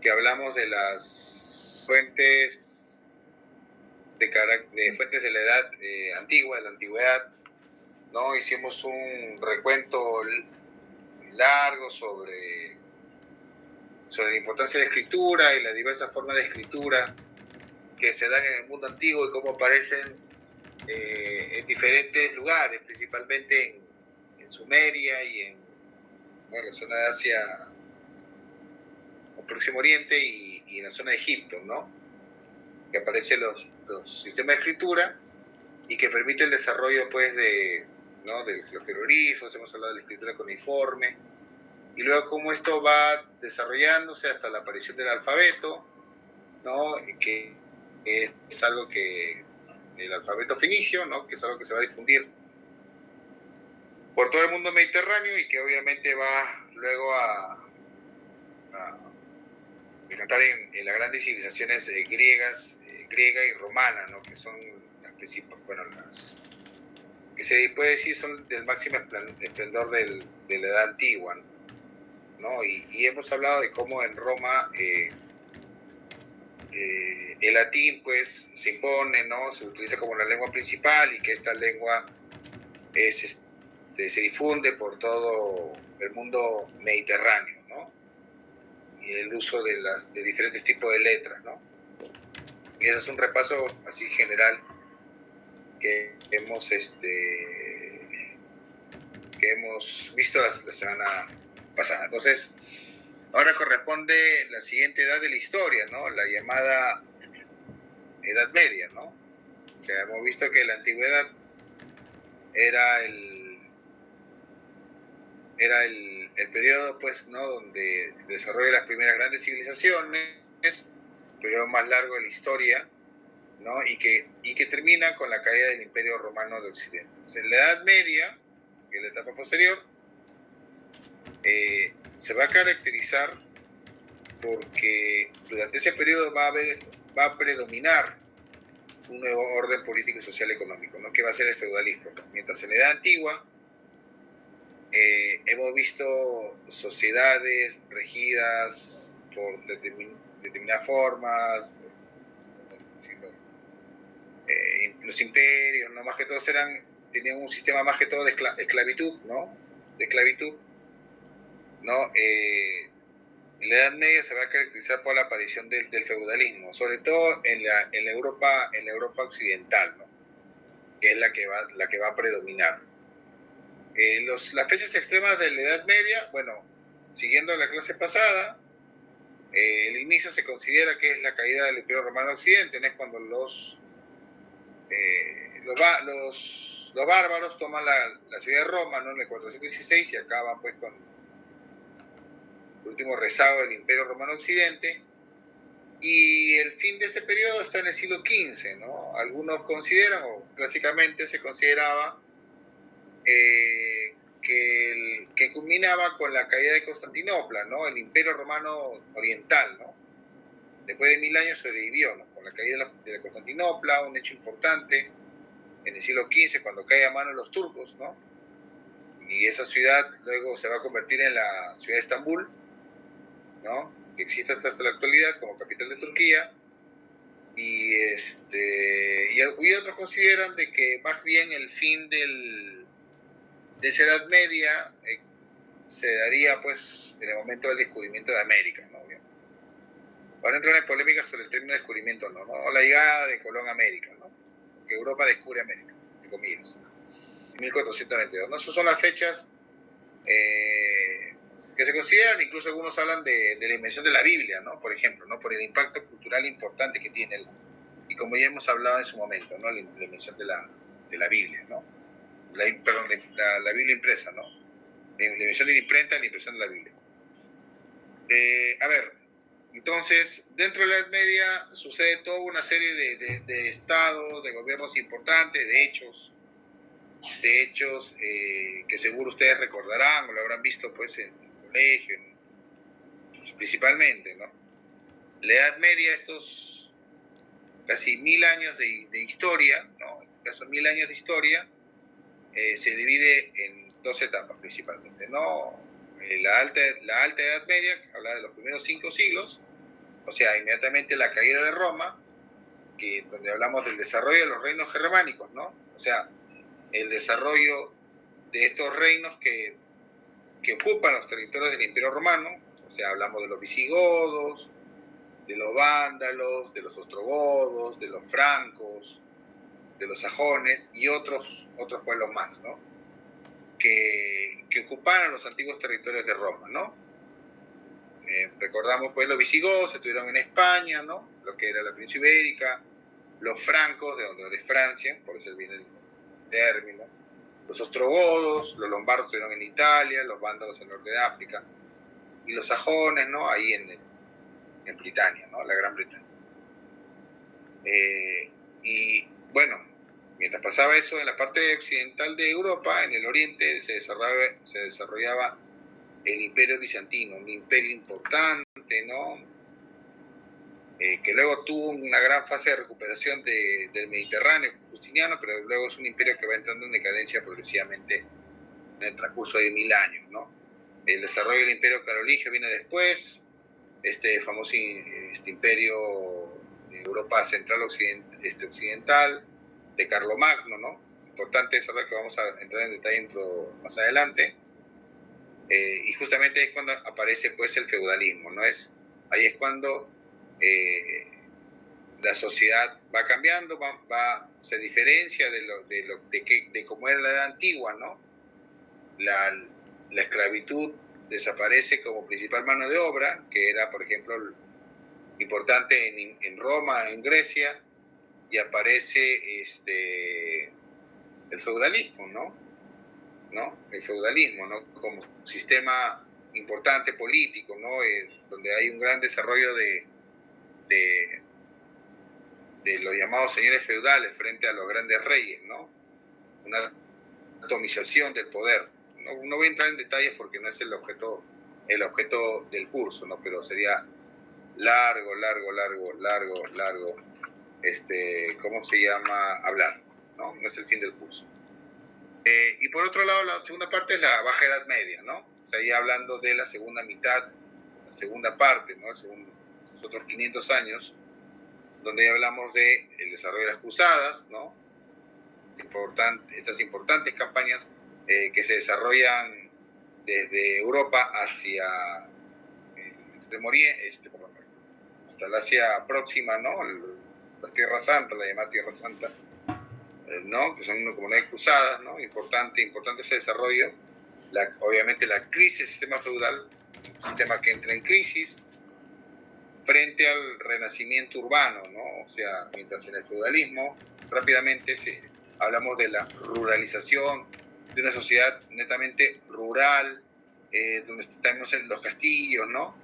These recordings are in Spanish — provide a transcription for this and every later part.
que hablamos de las fuentes de fuentes de la edad antigua, de la antigüedad, ¿no? Hicimos un recuento largo sobre la importancia de la escritura y las diversas formas de escritura que se dan en el mundo antiguo y cómo aparecen en diferentes lugares, principalmente en Sumeria y en la zona de Asia, o Próximo Oriente y en la zona de Egipto, ¿no? Que aparecen los sistemas de escritura y que permite el desarrollo, pues, de los jeroglíficos. Hemos hablado de la escritura cuneiforme, y luego cómo esto va desarrollándose hasta la aparición del alfabeto, ¿no? Que es algo que, el alfabeto fenicio, ¿no? Que es algo que se va a difundir por todo el mundo mediterráneo y que obviamente va luego a encantar en las grandes civilizaciones griegas, griega y romana, ¿no? Que son las principales, bueno, las que se puede decir son del máximo esplendor de la edad antigua, ¿no? Y hemos hablado de cómo en Roma el latín, pues, se impone, ¿no? Se utiliza como la lengua principal y que esta lengua se difunde por todo el mundo mediterráneo, ¿no? Y el uso de diferentes tipos de letras, ¿no? Y ese es un repaso así general que hemos visto la semana pasada. Entonces, ahora corresponde la siguiente edad de la historia, ¿no? La llamada Edad Media, ¿no? O sea, hemos visto que la antigüedad era el periodo, pues, ¿no? Donde se desarrollan las primeras grandes civilizaciones, el periodo más largo de la historia, ¿no? Y que termina con la caída del Imperio Romano de Occidente. Entonces, en la Edad Media, que es la etapa posterior, se va a caracterizar porque durante ese periodo va a predominar un nuevo orden político y social económico, ¿no? Que va a ser el feudalismo. Mientras en la Edad Antigua hemos visto sociedades regidas por determinadas formas, los imperios, ¿no? Más que todos tenían un sistema más que todo de esclavitud, ¿no? De esclavitud, ¿no? La Edad Media se va a caracterizar por la aparición del feudalismo, sobre todo en la Europa occidental, ¿no? Que es la que va a predominar. Las fechas extremas de la Edad Media, bueno, siguiendo la clase pasada, el inicio se considera que es la caída del Imperio Romano Occidente, ¿no? Es cuando los bárbaros toman la ciudad de Roma, ¿no? En el 416 y acaban, pues, con el último rezago del Imperio Romano Occidente. Y el fin de este periodo está en el siglo XV, ¿no? Algunos consideran, o clásicamente se consideraba, que culminaba con la caída de Constantinopla, ¿no? El Imperio Romano Oriental, ¿no? Después de 1000 años sobrevivió, ¿no? Con la caída de la Constantinopla, un hecho importante en el siglo XV, cuando cae a manos de los turcos, ¿no? Y esa ciudad luego se va a convertir en la ciudad de Estambul, ¿no? Que existe hasta la actualidad como capital de Turquía. Y otros consideran de que más bien el fin de esa Edad Media se daría, pues, en el momento del descubrimiento de América, ¿no? Ahora entrar en polémicas sobre el término descubrimiento, ¿no? La llegada de Colón a América, ¿no? Que Europa descubre América, entre comillas, en 1492, ¿no? Esas son las fechas que se consideran, incluso algunos hablan de la invención de la Biblia, ¿no? Por ejemplo, ¿no? Por el impacto cultural importante que tiene, y como ya hemos hablado en su momento, ¿no? La invención de la Biblia, ¿no? La Biblia impresa, ¿no? La invención de la imprenta y la impresión de la Biblia. A ver, entonces, dentro de la Edad Media sucede toda una serie de estados, de gobiernos importantes, de hechos que seguro ustedes recordarán o lo habrán visto, pues, en el colegio, principalmente, ¿no? La Edad Media, estos casi 1000 años de historia, ¿no? En este caso 1000 años de historia, se divide en dos etapas principalmente, ¿no? La alta Edad Media, que habla de los primeros 5 siglos, o sea, inmediatamente la caída de Roma, donde hablamos del desarrollo de los reinos germánicos, ¿no? O sea, el desarrollo de estos reinos que ocupan los territorios del Imperio Romano, o sea, hablamos de los visigodos, de los vándalos, de los ostrogodos, de los francos, de los sajones y otros pueblos más, ¿no? Que ocuparon los antiguos territorios de Roma, ¿no? Recordamos, pues, los visigodos estuvieron en España, ¿no? Lo que era la península ibérica, los francos, de donde es Francia, por eso viene el término, los ostrogodos, los lombardos estuvieron en Italia, los vándalos en el norte de África, y los sajones, ¿no? Ahí en Britania, ¿no? La Gran Bretaña. Y bueno, mientras pasaba eso, en la parte occidental de Europa, en el oriente, se desarrollaba el Imperio Bizantino, un imperio importante, ¿no? Que luego tuvo una gran fase de recuperación del Mediterráneo Justiniano, pero luego es un imperio que va entrando en decadencia progresivamente en el transcurso de 1000 años, ¿no? El desarrollo del Imperio Carolingio viene después, este famoso imperio de Europa Central Occidental, de Carlomagno, ¿no? Importante desarrollo que vamos a entrar en detalle más adelante. Y justamente es cuando aparece, pues, el feudalismo, ¿no? Ahí es cuando la sociedad va cambiando, se diferencia de cómo era la edad antigua, ¿no? La esclavitud desaparece como principal mano de obra, que era, por ejemplo, importante en Roma, en Grecia, y aparece el feudalismo, ¿no? El feudalismo, ¿no? Como sistema importante político, ¿no? Donde hay un gran desarrollo de los llamados señores feudales frente a los grandes reyes, ¿no? Una atomización del poder. No voy a entrar en detalles porque no es el objeto del curso, ¿no? Pero sería largo, ¿cómo se llama? Hablar, ¿no? No es el fin del curso. Y por otro lado, la segunda parte es la Baja Edad Media, ¿no? O sea, ya hablando de la segunda mitad, la segunda parte, ¿no? Los otros 500 años, donde ya hablamos del desarrollo de las cruzadas, ¿no? Estas importantes campañas que se desarrollan desde Europa hacia el Extremo Oriente, hasta la Asia próxima, ¿no? La Tierra Santa, la llamada Tierra Santa, ¿no? Que son como 9 cruzadas, ¿no? Importante ese desarrollo. Obviamente la crisis del sistema feudal, un sistema que entra en crisis frente al renacimiento urbano, ¿no? O sea, mientras en el feudalismo rápidamente hablamos de la ruralización, de una sociedad netamente rural, donde tenemos los castillos, ¿no?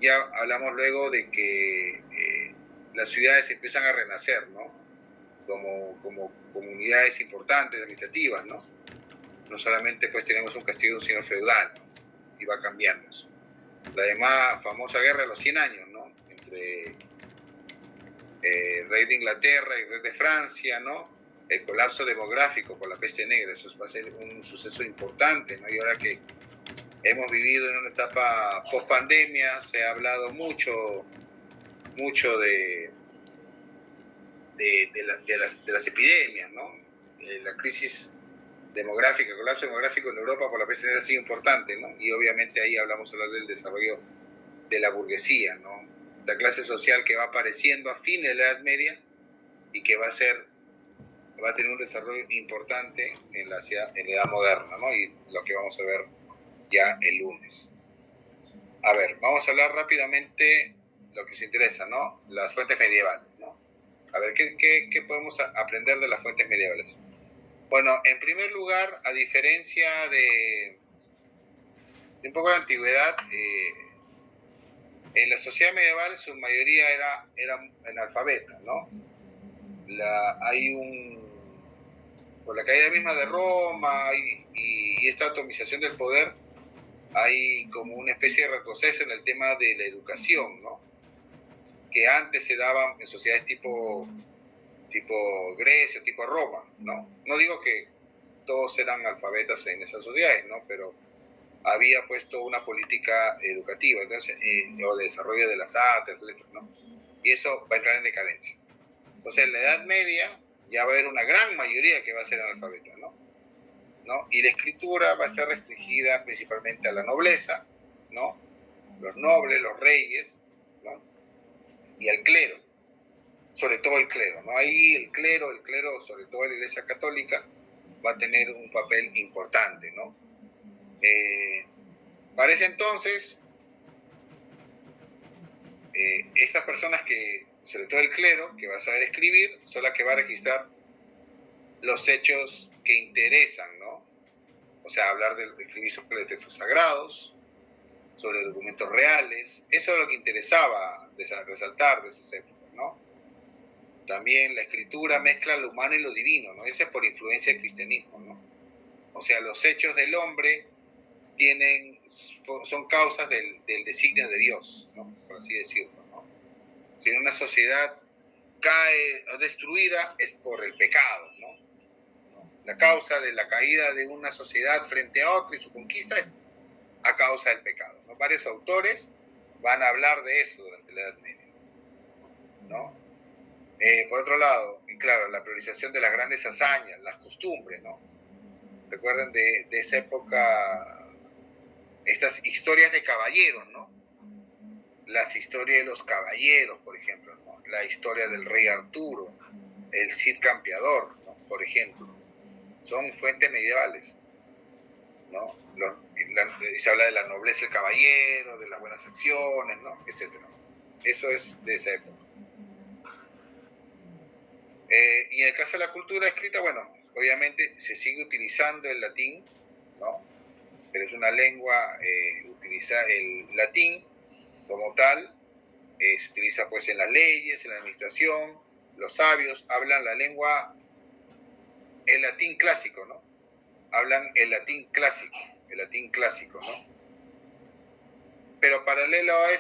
Ya hablamos luego de que las ciudades empiezan a renacer, ¿no? Como comunidades importantes, administrativas, ¿no? No solamente pues tenemos un castillo de un señor feudal, ¿no? Y va cambiando eso. La además famosa guerra de los 100 años, ¿no? Entre el rey de Inglaterra y el rey de Francia, ¿no? El colapso demográfico por la peste negra, eso va a ser un suceso importante, ¿no? Y ahora que hemos vivido en una etapa post-pandemia, se ha hablado mucho de las epidemias, ¿no? La crisis demográfica, el colapso demográfico en Europa por la peste negra ha sido importante, ¿no? Y obviamente ahí hablamos del desarrollo de la burguesía, ¿no? La clase social que va apareciendo a fines de la Edad Media y que va a tener un desarrollo importante en la edad moderna, ¿no? Y lo que vamos a ver ya el lunes. A ver, vamos a hablar rápidamente lo que nos interesa, ¿no? Las fuentes medievales, ¿no? A ver, ¿qué podemos aprender de las fuentes medievales? Bueno, en primer lugar, a diferencia de un poco de la antigüedad, en la sociedad medieval su mayoría era analfabeta, ¿no? Por la caída misma de Roma y esta atomización del poder, hay como una especie de retroceso en el tema de la educación, ¿no? Que antes se daban en sociedades tipo Grecia, tipo Roma, ¿no? No digo que todos eran alfabetas en esas sociedades, ¿no? Pero había puesto una política educativa, entonces, o de desarrollo de las artes, ¿no? Y eso va a entrar en decadencia. Entonces, en la Edad Media ya va a haber una gran mayoría que va a ser analfabeta, ¿no? Y la escritura va a estar restringida principalmente a la nobleza, ¿no? Los nobles, los reyes, ¿no? Y al clero, sobre todo el clero, ¿no? Ahí el clero, sobre todo la Iglesia Católica, va a tener un papel importante, ¿no? Para ese entonces, estas personas que, sobre todo el clero, que va a saber escribir, son las que va a registrar los hechos que interesan, ¿no? O sea, hablar de escribir sobre textos sagrados, sobre documentos reales. Eso es lo que interesaba resaltar de esas épocas, ¿no? También la escritura mezcla lo humano y lo divino, ¿no? Eso es por influencia del cristianismo, ¿no? O sea, los hechos del hombre son causas del designio de Dios, ¿no? Por así decirlo, ¿no? Si una sociedad cae destruida es por el pecado, ¿no? La causa de la caída de una sociedad frente a otra y su conquista es a causa del pecado, ¿no? Varios autores van a hablar de eso durante la Edad Media, ¿no? Por otro lado, y claro, la priorización de las grandes hazañas, las costumbres, ¿no? Recuerden de esa época estas historias de caballeros, ¿no? Las historias de los caballeros, por ejemplo, ¿no? La historia del rey Arturo, el Cid Campeador, ¿no? Por ejemplo, son fuentes medievales, ¿no? Se habla de la nobleza del caballero, de las buenas acciones, ¿no? Etcétera. Eso es de esa época. Y en el caso de la cultura escrita, bueno, obviamente se sigue utilizando el latín, ¿no? Pero es una lengua, utiliza el latín como tal, se utiliza pues en las leyes, en la administración, los sabios hablan la lengua, el latín clásico, ¿no? Hablan el latín clásico, ¿no? Pero paralelo a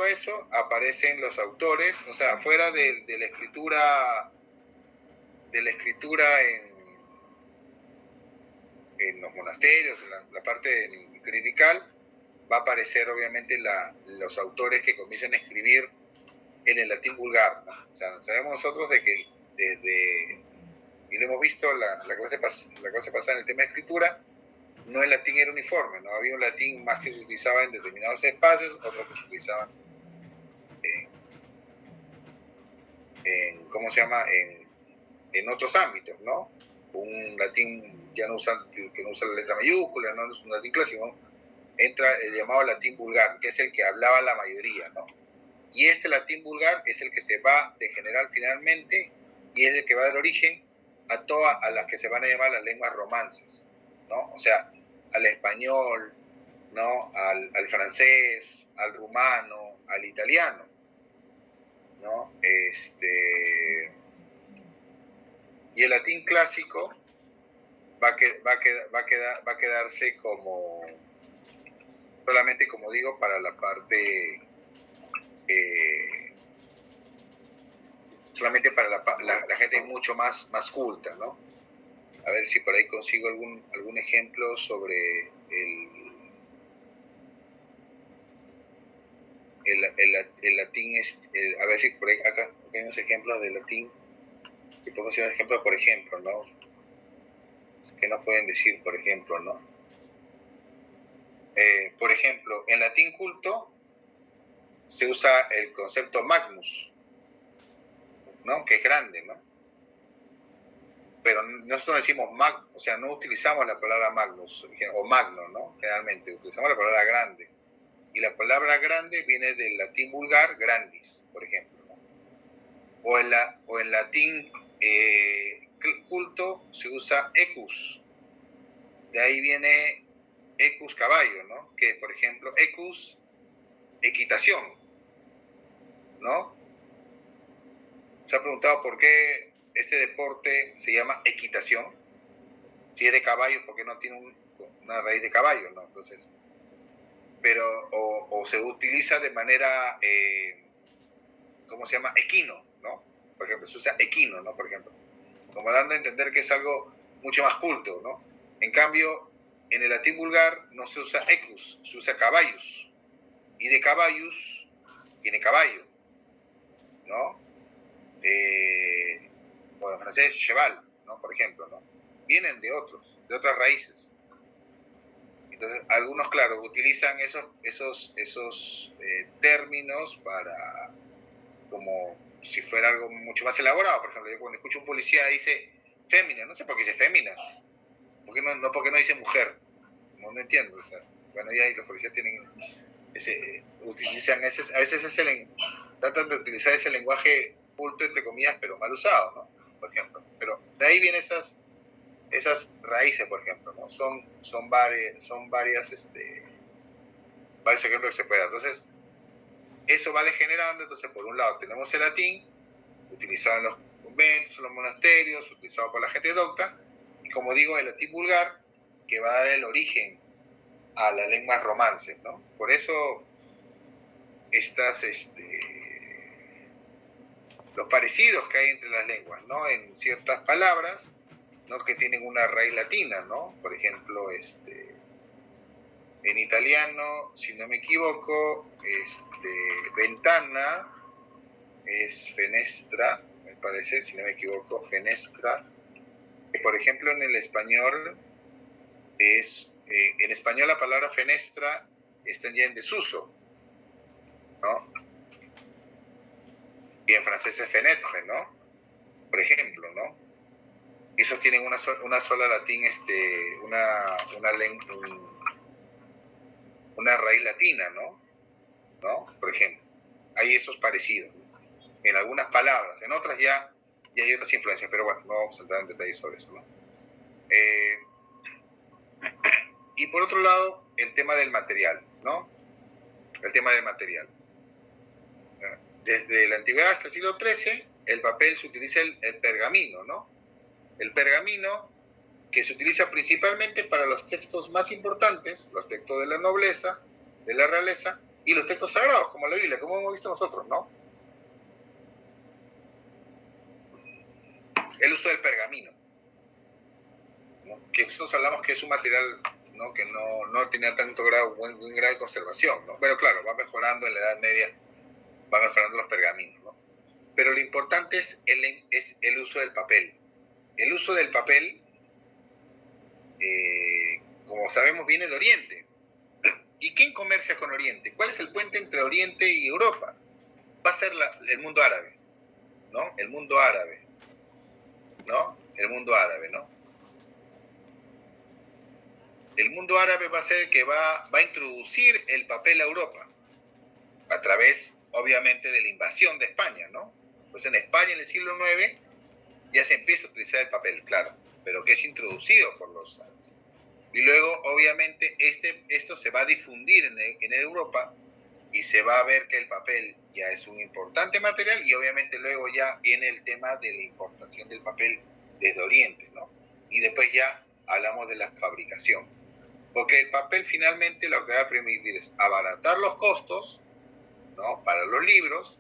eso aparecen los autores, o sea, fuera de la escritura en los monasterios, en la parte clerical, va a aparecer obviamente los autores que comienzan a escribir en el latín vulgar, ¿no? O sea, sabemos nosotros de que y lo hemos visto la clase pasada en el tema de escritura, no el latín era uniforme, ¿no? Había un latín más que se utilizaba en determinados espacios, otros que se utilizaban ¿cómo se llama? En otros ámbitos, ¿no? Un latín que no usa la letra mayúscula, no es un latín clásico, entra el llamado latín vulgar, que es el que hablaba la mayoría, ¿no? Y este latín vulgar es el que se va a degenerar finalmente y es el que va a dar origen a todas las que se van a llamar las lenguas romances, ¿no? O sea, al español, ¿no? Al francés, al rumano, al italiano, ¿no? Y el latín clásico va a quedarse como solamente, como digo, para la parte solamente para la gente mucho más culta, ¿no? A ver si por ahí consigo algún ejemplo sobre el latín. A ver si por ahí acá hay unos ejemplos de latín. Que pongo unos ejemplos, por ejemplo, ¿no? ¿Qué nos pueden decir, por ejemplo, no? Por ejemplo, en latín culto se usa el concepto magnus, ¿no? Que es grande, ¿no? Pero nosotros decimos magno, o sea, no utilizamos la palabra magnus o magno, ¿no? Generalmente utilizamos la palabra grande. Y la palabra grande viene del latín vulgar, grandis, por ejemplo, ¿no? O en latín culto se usa equus. De ahí viene equus caballo, ¿no? Que por ejemplo, equus, equitación, ¿no? Se ha preguntado por qué este deporte se llama equitación. Si es de caballo, ¿por qué no tiene una raíz de caballo, ¿no? Entonces, pero, o se utiliza de manera, ¿cómo se llama? Equino, ¿no? Por ejemplo, se usa equino, ¿no? Por ejemplo, como dando a entender que es algo mucho más culto, ¿no? En cambio, en el latín vulgar no se usa equus, se usa caballus. Y de caballus viene caballo, ¿no? O en francés, cheval, ¿no? Por ejemplo, ¿no? Vienen de otras raíces. Entonces, algunos, claro, utilizan esos términos para, como si fuera algo mucho más elaborado. Por ejemplo, yo cuando escucho un policía dice fémina, no sé por qué dice fémina. Porque no dice mujer. No entiendo. O sea, bueno, ya los policías tienen utilizan a veces tratan de utilizar ese lenguaje culto, entre comillas, pero mal usado, ¿no? Por ejemplo. Pero de ahí vienen esas raíces, por ejemplo, ¿no? Son varios ejemplos que se pueden dar. Entonces, eso va degenerando. Entonces, por un lado tenemos el latín, utilizado en los conventos, en los monasterios, utilizado por la gente docta, y como digo, el latín vulgar, que va a dar el origen a las lenguas romances, ¿no? Por eso los parecidos que hay entre las lenguas, ¿no? En ciertas palabras, ¿no? Que tienen una raíz latina, ¿no? Por ejemplo, en italiano, si no me equivoco, ventana es fenestra, me parece, si no me equivoco, fenestra. Por ejemplo, en el español en español la palabra fenestra está ya en desuso, ¿no? Y en francés es fenêtre, ¿no? Por ejemplo, ¿no? Esos tienen una sola latín, una raíz latina, ¿no? Por ejemplo, hay esos parecidos, ¿no? En algunas palabras, en otras ya hay otras influencias, pero bueno, no vamos a entrar en detalles sobre eso, ¿no? Y por otro lado, el tema del material, ¿no? El tema del material. Desde la antigüedad hasta el siglo XIII, el papel se utiliza el pergamino, ¿no? El pergamino que se utiliza principalmente para los textos más importantes, los textos de la nobleza, de la realeza, y los textos sagrados, como la Biblia, como hemos visto nosotros, ¿no? El uso del pergamino, ¿no? Que nosotros hablamos que es un material, ¿no? Que no tenía tanto buen grado de conservación, ¿no? Pero claro, va mejorando en la Edad Media, va mejorando los pergaminos, ¿no? Pero lo importante es el uso del papel. El uso del papel, como sabemos, viene de Oriente. ¿Y quién comercia con Oriente? ¿Cuál es el puente entre Oriente y Europa? Va a ser el mundo árabe, ¿no? El mundo árabe, ¿no? El mundo árabe, ¿no? El mundo árabe va a ser el que va a introducir el papel a Europa, a través, obviamente, de la invasión de España, ¿no? Pues en España, en el siglo IX, ya se empieza a utilizar el papel, claro, pero que es introducido por los árabes. Y luego, obviamente, esto se va a difundir en Europa, y se va a ver que el papel ya es un importante material, y obviamente luego ya viene el tema de la importación del papel desde Oriente, ¿no? Y después ya hablamos de la fabricación. Porque el papel finalmente lo que va a permitir es abaratar los costos, ¿no? Para los libros,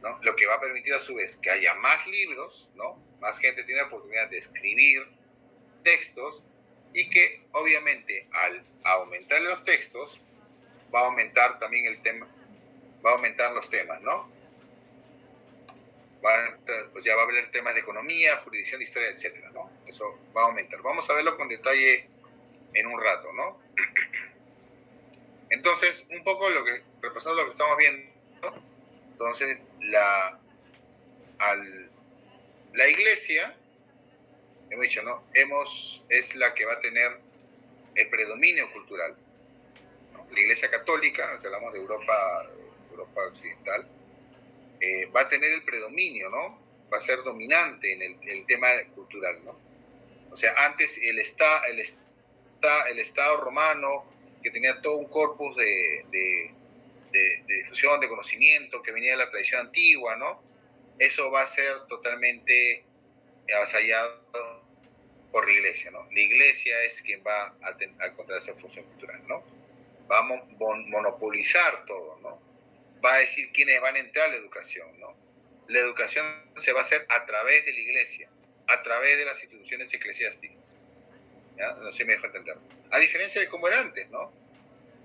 ¿no? Lo que va a permitir a su vez que haya más libros, ¿no? Más gente tiene la oportunidad de escribir textos, y que obviamente al aumentar los textos va a aumentar también va a aumentar los temas, ¿no? Pues ya va a haber temas de economía, jurisdicción, de historia, etcétera, ¿no? Eso va a aumentar. Vamos a verlo con detalle en un rato, ¿no? Entonces, un poco repasando lo que estamos viendo, ¿no? Entonces, la iglesia, hemos dicho, ¿no? Es la que va a tener el predominio cultural, ¿no? La iglesia católica, si hablamos de Europa occidental, va a tener el predominio, ¿no? Va a ser dominante en el tema cultural, ¿no? O sea, antes el Estado romano, que tenía todo un corpus de difusión, de conocimiento, que venía de la tradición antigua, ¿no? Eso va a ser totalmente avasallado por la iglesia, ¿no? La iglesia es quien va a contar esa función cultural, ¿no? Va a monopolizar todo, ¿no? Va a decir quiénes van a entrar a la educación, ¿no? La educación se va a hacer a través de la iglesia, a través de las instituciones eclesiásticas. ¿ya? No sé si me dejo entender. A diferencia de como era antes, ¿no?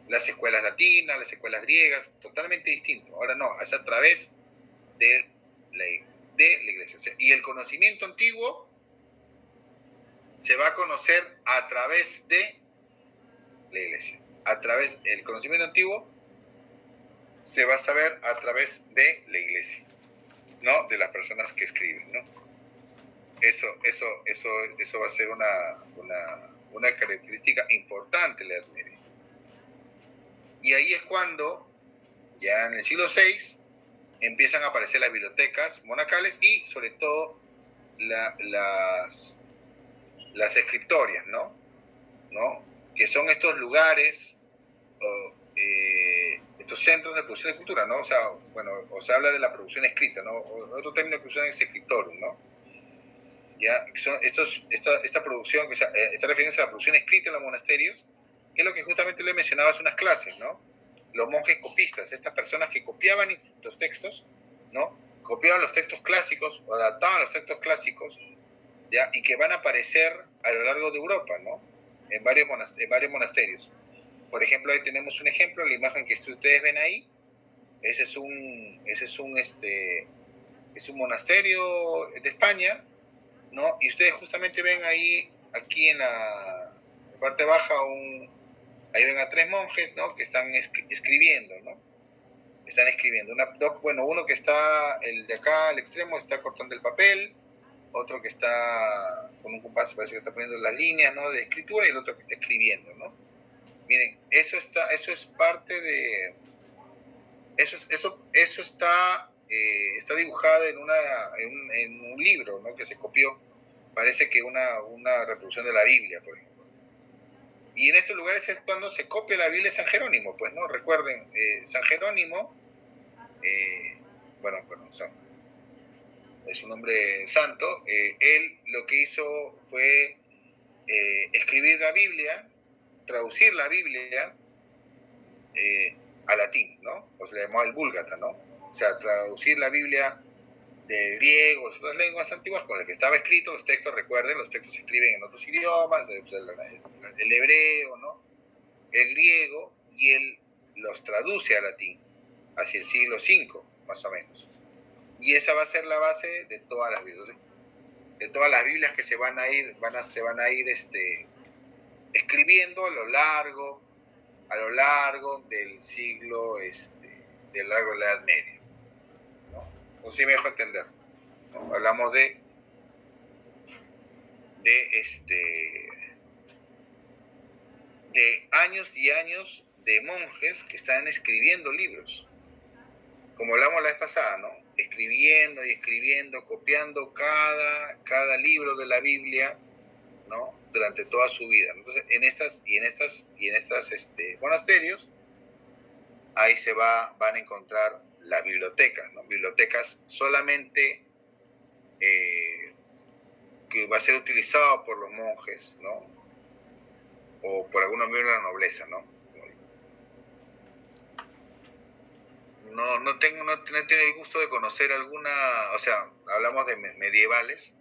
Las escuelas latinas, las escuelas griegas, totalmente distinto. Ahora no, es a través de la iglesia. O sea, y el conocimiento antiguo se va a conocer a través de la iglesia. El conocimiento antiguo se va a saber a través de la iglesia, ¿no? De las personas que escriben, ¿no? Eso va a ser una característica importante de la Edad Media. Y ahí es cuando, ya en el siglo VI, empiezan a aparecer las bibliotecas monacales y sobre todo las escriptorias, ¿no? Que son estos lugares, estos centros de producción de cultura, ¿no? O sea, bueno, o se habla de la producción escrita, ¿no? Otro término que usan es escritorum, ¿no? Ya, son esta producción, esta referencia a la producción escrita en los monasterios, que es lo que justamente le mencionaba hace unas clases, ¿no? Los monjes copistas, estas personas que copiaban los textos, ¿no? Copiaban los textos clásicos o adaptaban los textos clásicos, ¿ya? Y que van a aparecer a lo largo de Europa, ¿no? En varios monasterios. Por ejemplo, ahí tenemos un ejemplo, la imagen que ustedes ven ahí, ese es un monasterio de España, ¿no? Y ustedes justamente ven ahí, aquí en la parte baja, ahí ven a 3 monjes, ¿no? Que están escribiendo, ¿no? Están escribiendo. Uno que está, el de acá al extremo, está cortando el papel, otro que está con un compás, parece que está poniendo las líneas, ¿no? De escritura, y el otro que está escribiendo, ¿no? Miren, eso es parte de... Eso está dibujado en un libro, ¿no? Que se copió. Parece que una reproducción de la Biblia, por ejemplo. Y en estos lugares es cuando se copia la Biblia de San Jerónimo, pues, ¿no? Recuerden, San Jerónimo, es un hombre santo, él lo que hizo fue escribir la Biblia, traducir la Biblia a latín, ¿no? O se le llamaba el Vulgata, ¿no? O sea, traducir la Biblia de griego, o otras lenguas antiguas con las que estaba escrito, los textos, recuerden, los textos se escriben en otros idiomas, el hebreo, ¿no? El griego, y él los traduce a latín, hacia el siglo V, más o menos. Y esa va a ser la base de todas las Biblias, que se van a ir escribiendo a lo largo del siglo, de la Edad Media, ¿no? No sé si me dejo entender, ¿no? Hablamos de años y años de monjes que están escribiendo libros, como hablamos la vez pasada, ¿no? Escribiendo y escribiendo, copiando cada libro de la Biblia, ¿no? Durante toda su vida. Entonces, en estos monasterios, ahí van a encontrar las bibliotecas, ¿no? Bibliotecas solamente que va a ser utilizado por los monjes, ¿no? O por algunos miembros de la nobleza, ¿no? No tengo el gusto de conocer alguna, o sea, hablamos de medievales,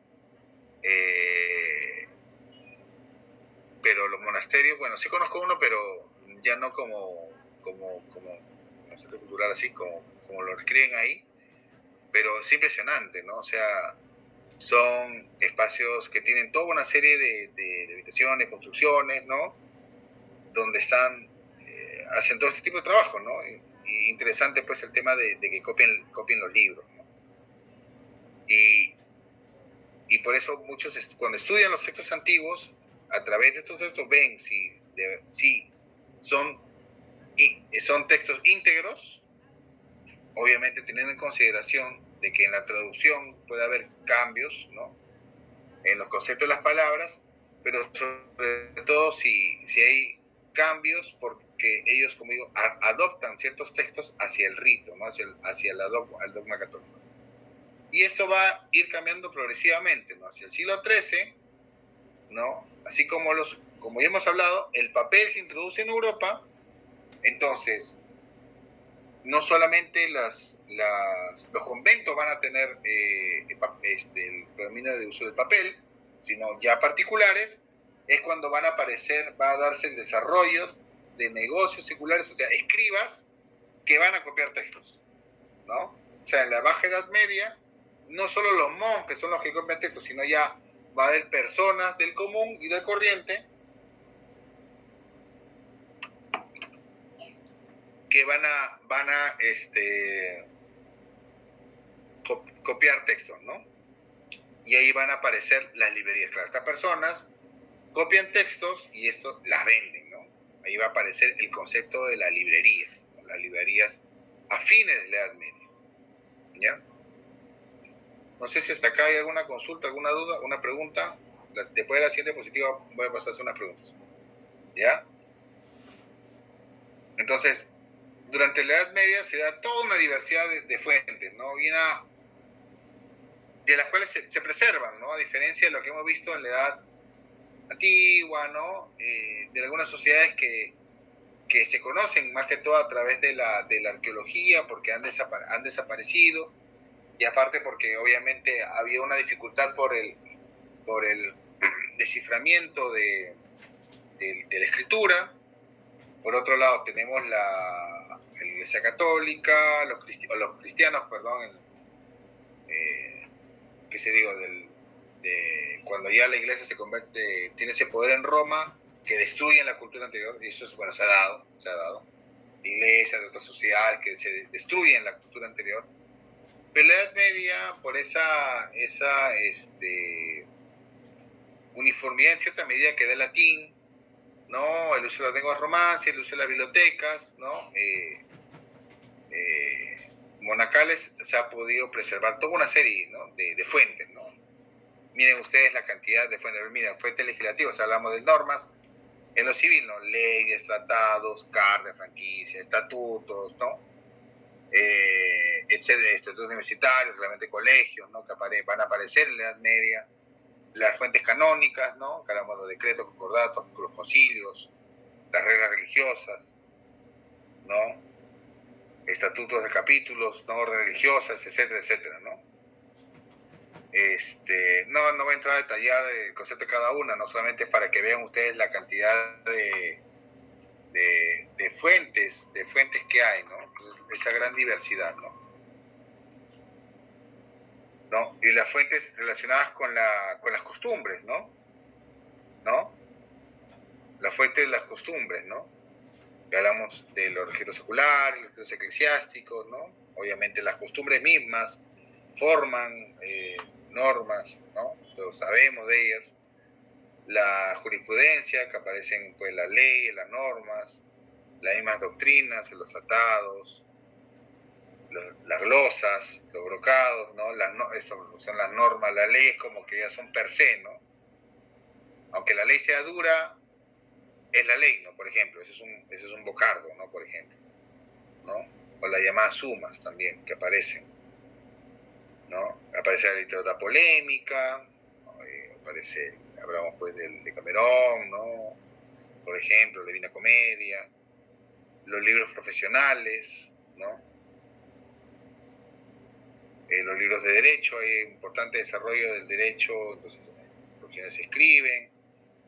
pero los monasterios, bueno, sí conozco uno, pero ya no como centro cultural, así como lo escriben ahí, pero es impresionante, ¿no? O sea, son espacios que tienen toda una serie de habitaciones, construcciones, ¿no? Donde hacen todo este tipo de trabajo, ¿no? Y interesante, pues, el tema de que copien los libros, ¿no? Y por eso muchos, cuando estudian los textos antiguos, a través de estos textos ven si son textos íntegros, obviamente teniendo en consideración de que en la traducción puede haber cambios, ¿no? En los conceptos de las palabras, pero sobre todo si hay cambios, porque ellos, como digo, adoptan ciertos textos hacia el rito, ¿no? hacia el dogma católico. Y esto va a ir cambiando progresivamente, ¿no? Hacia el siglo XIII, ¿no? Así como ya hemos hablado, el papel se introduce en Europa. Entonces, no solamente los conventos van a tener el predominio de uso del papel, sino ya particulares, es cuando van a aparecer, va a darse el desarrollo de negocios seculares, o sea, escribas que van a copiar textos, ¿no? O sea, en la Baja Edad Media, no solo los monjes son los que copian textos, sino ya va a haber personas del común y del corriente que van a copiar textos, ¿no? Y ahí van a aparecer las librerías. Claro, estas personas copian textos y esto las venden, ¿no? Ahí va a aparecer el concepto de la librería, ¿no? Las librerías afines de la Edad Media, ¿ya? No sé si hasta acá hay alguna consulta, alguna duda, una pregunta. Después de la siguiente diapositiva voy a pasar a hacer unas preguntas, ¿ya? Entonces, durante la Edad Media se da toda una diversidad de fuentes, ¿no? Y de las cuales se preservan, ¿no? A diferencia de lo que hemos visto en la Edad Antigua, ¿no? De algunas sociedades que se conocen más que todo a través de la arqueología, porque han desaparecido, y aparte porque obviamente había una dificultad por el desciframiento de la escritura. Por otro lado tenemos la Iglesia Católica, los cristianos, perdón, ¿qué se digo? Cuando ya la Iglesia se convierte, tiene ese poder en Roma, que destruyen la cultura anterior, y eso es, bueno, se ha dado. La Iglesia, de otras sociedades que se destruyen la cultura anterior. Pero la Edad Media, por esa uniformidad en cierta medida que da el latín, ¿no? El uso de las lenguas romances, el uso de las bibliotecas, ¿no? Monacales, se ha podido preservar toda una serie, ¿no? de fuentes, ¿no? Miren ustedes la cantidad de fuentes. Miren, fuentes legislativas, hablamos de normas. En lo civil, ¿no? Leyes, tratados, cartas, franquicias, estatutos, ¿no? Etcétera, estatutos universitarios, realmente colegios, ¿no? Que van a aparecer en la Edad Media. Las fuentes canónicas, ¿no? Que hablamos de los decretos, concordatos, los concilios, las reglas religiosas, ¿no? Estatutos de capítulos, ¿no? Orden religiosas, etcétera, etcétera, ¿no? No voy a entrar a detallar el concepto de cada una, no solamente para que vean ustedes la cantidad de fuentes que hay, ¿no? Esa gran diversidad, ¿no? Y las fuentes relacionadas con las costumbres, ¿no? La fuente de las costumbres, ¿no? Que hablamos de los registros seculares, los registros eclesiásticos, ¿no? Obviamente las costumbres mismas forman normas, ¿no? Todos sabemos de ellas. La jurisprudencia, que aparecen pues las leyes, las normas, las mismas doctrinas, los tratados, las glosas, los brocados, ¿no? Eso son las normas, las leyes como que ya son per se, ¿no? Aunque la ley sea dura, es la ley, ¿no? Por ejemplo, ese es un bocardo, ¿no? Por ejemplo, ¿no? O las llamadas sumas también, que aparecen, ¿no? Aparece la literatura polémica, ¿no? Hablamos pues de Camerón, ¿no? Por ejemplo, la Divina Comedia, los libros profesionales, ¿no? Los libros de derecho, hay importante desarrollo del derecho, entonces los quienes se escriben,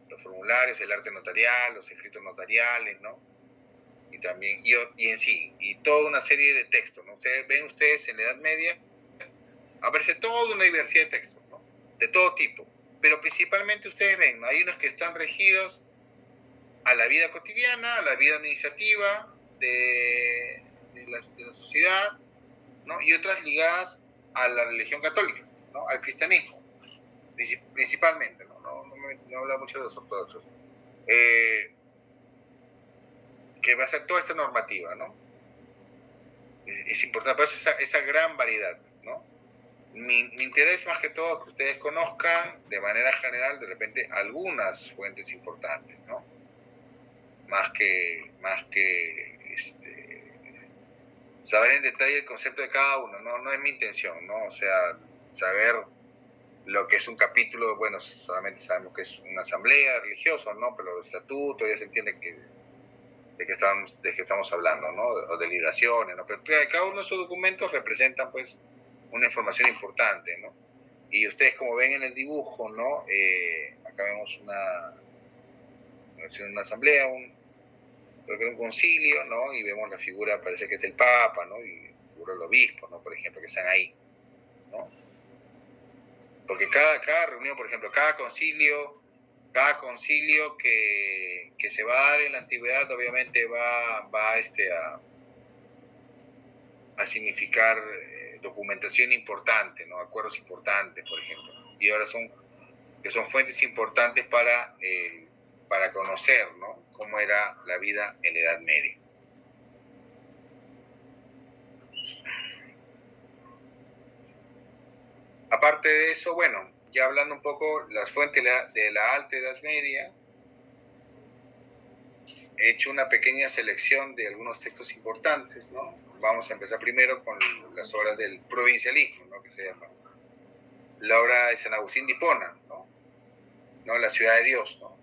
los formularios, el arte notarial, los escritos notariales, ¿no? Y también, y en sí, y toda una serie de textos, ¿no? Ven ustedes en la Edad Media, aparece toda una diversidad de textos, ¿no? De todo tipo, pero principalmente ustedes ven, ¿no? Hay unos que están regidos a la vida cotidiana, a la vida administrativa de la sociedad, ¿no? Y otras ligadas a la religión católica, ¿no? Al cristianismo, principalmente, ¿no? No habla mucho de los ortodoxos. Que va a ser toda esta normativa, ¿no? Es importante, por eso esa gran variedad, ¿no? Mi interés más que todo es que ustedes conozcan de manera general de repente algunas fuentes importantes, ¿no? Más que saber en detalle el concepto de cada uno, no es mi intención, ¿no? O sea, saber lo que es un capítulo, bueno, solamente sabemos que es una asamblea religiosa, ¿no? Pero el estatuto ya se entiende de qué estamos hablando, ¿no? O de libraciones, ¿no? Pero cada uno de esos documentos representan, pues, una información importante, ¿no? Y ustedes, como ven en el dibujo, ¿no? Acá vemos en una asamblea, creo que un concilio, ¿no? Y vemos la figura, parece que es del Papa, ¿no? Y la figura del obispo, ¿no? Por ejemplo, que están ahí, ¿no? Porque cada reunión, por ejemplo, cada concilio que se va a dar en la antigüedad, obviamente va a significar documentación importante, ¿no? Acuerdos importantes, por ejemplo. Y ahora son fuentes importantes para conocer, ¿no? Cómo era la vida en la Edad Media. Aparte de eso, bueno, ya hablando un poco las fuentes de la Alta Edad Media, he hecho una pequeña selección de algunos textos importantes, ¿no? Vamos a empezar primero con las obras del provincialismo, ¿no? Que se llama la obra de San Agustín de Hipona, ¿no? La ciudad de Dios, ¿no?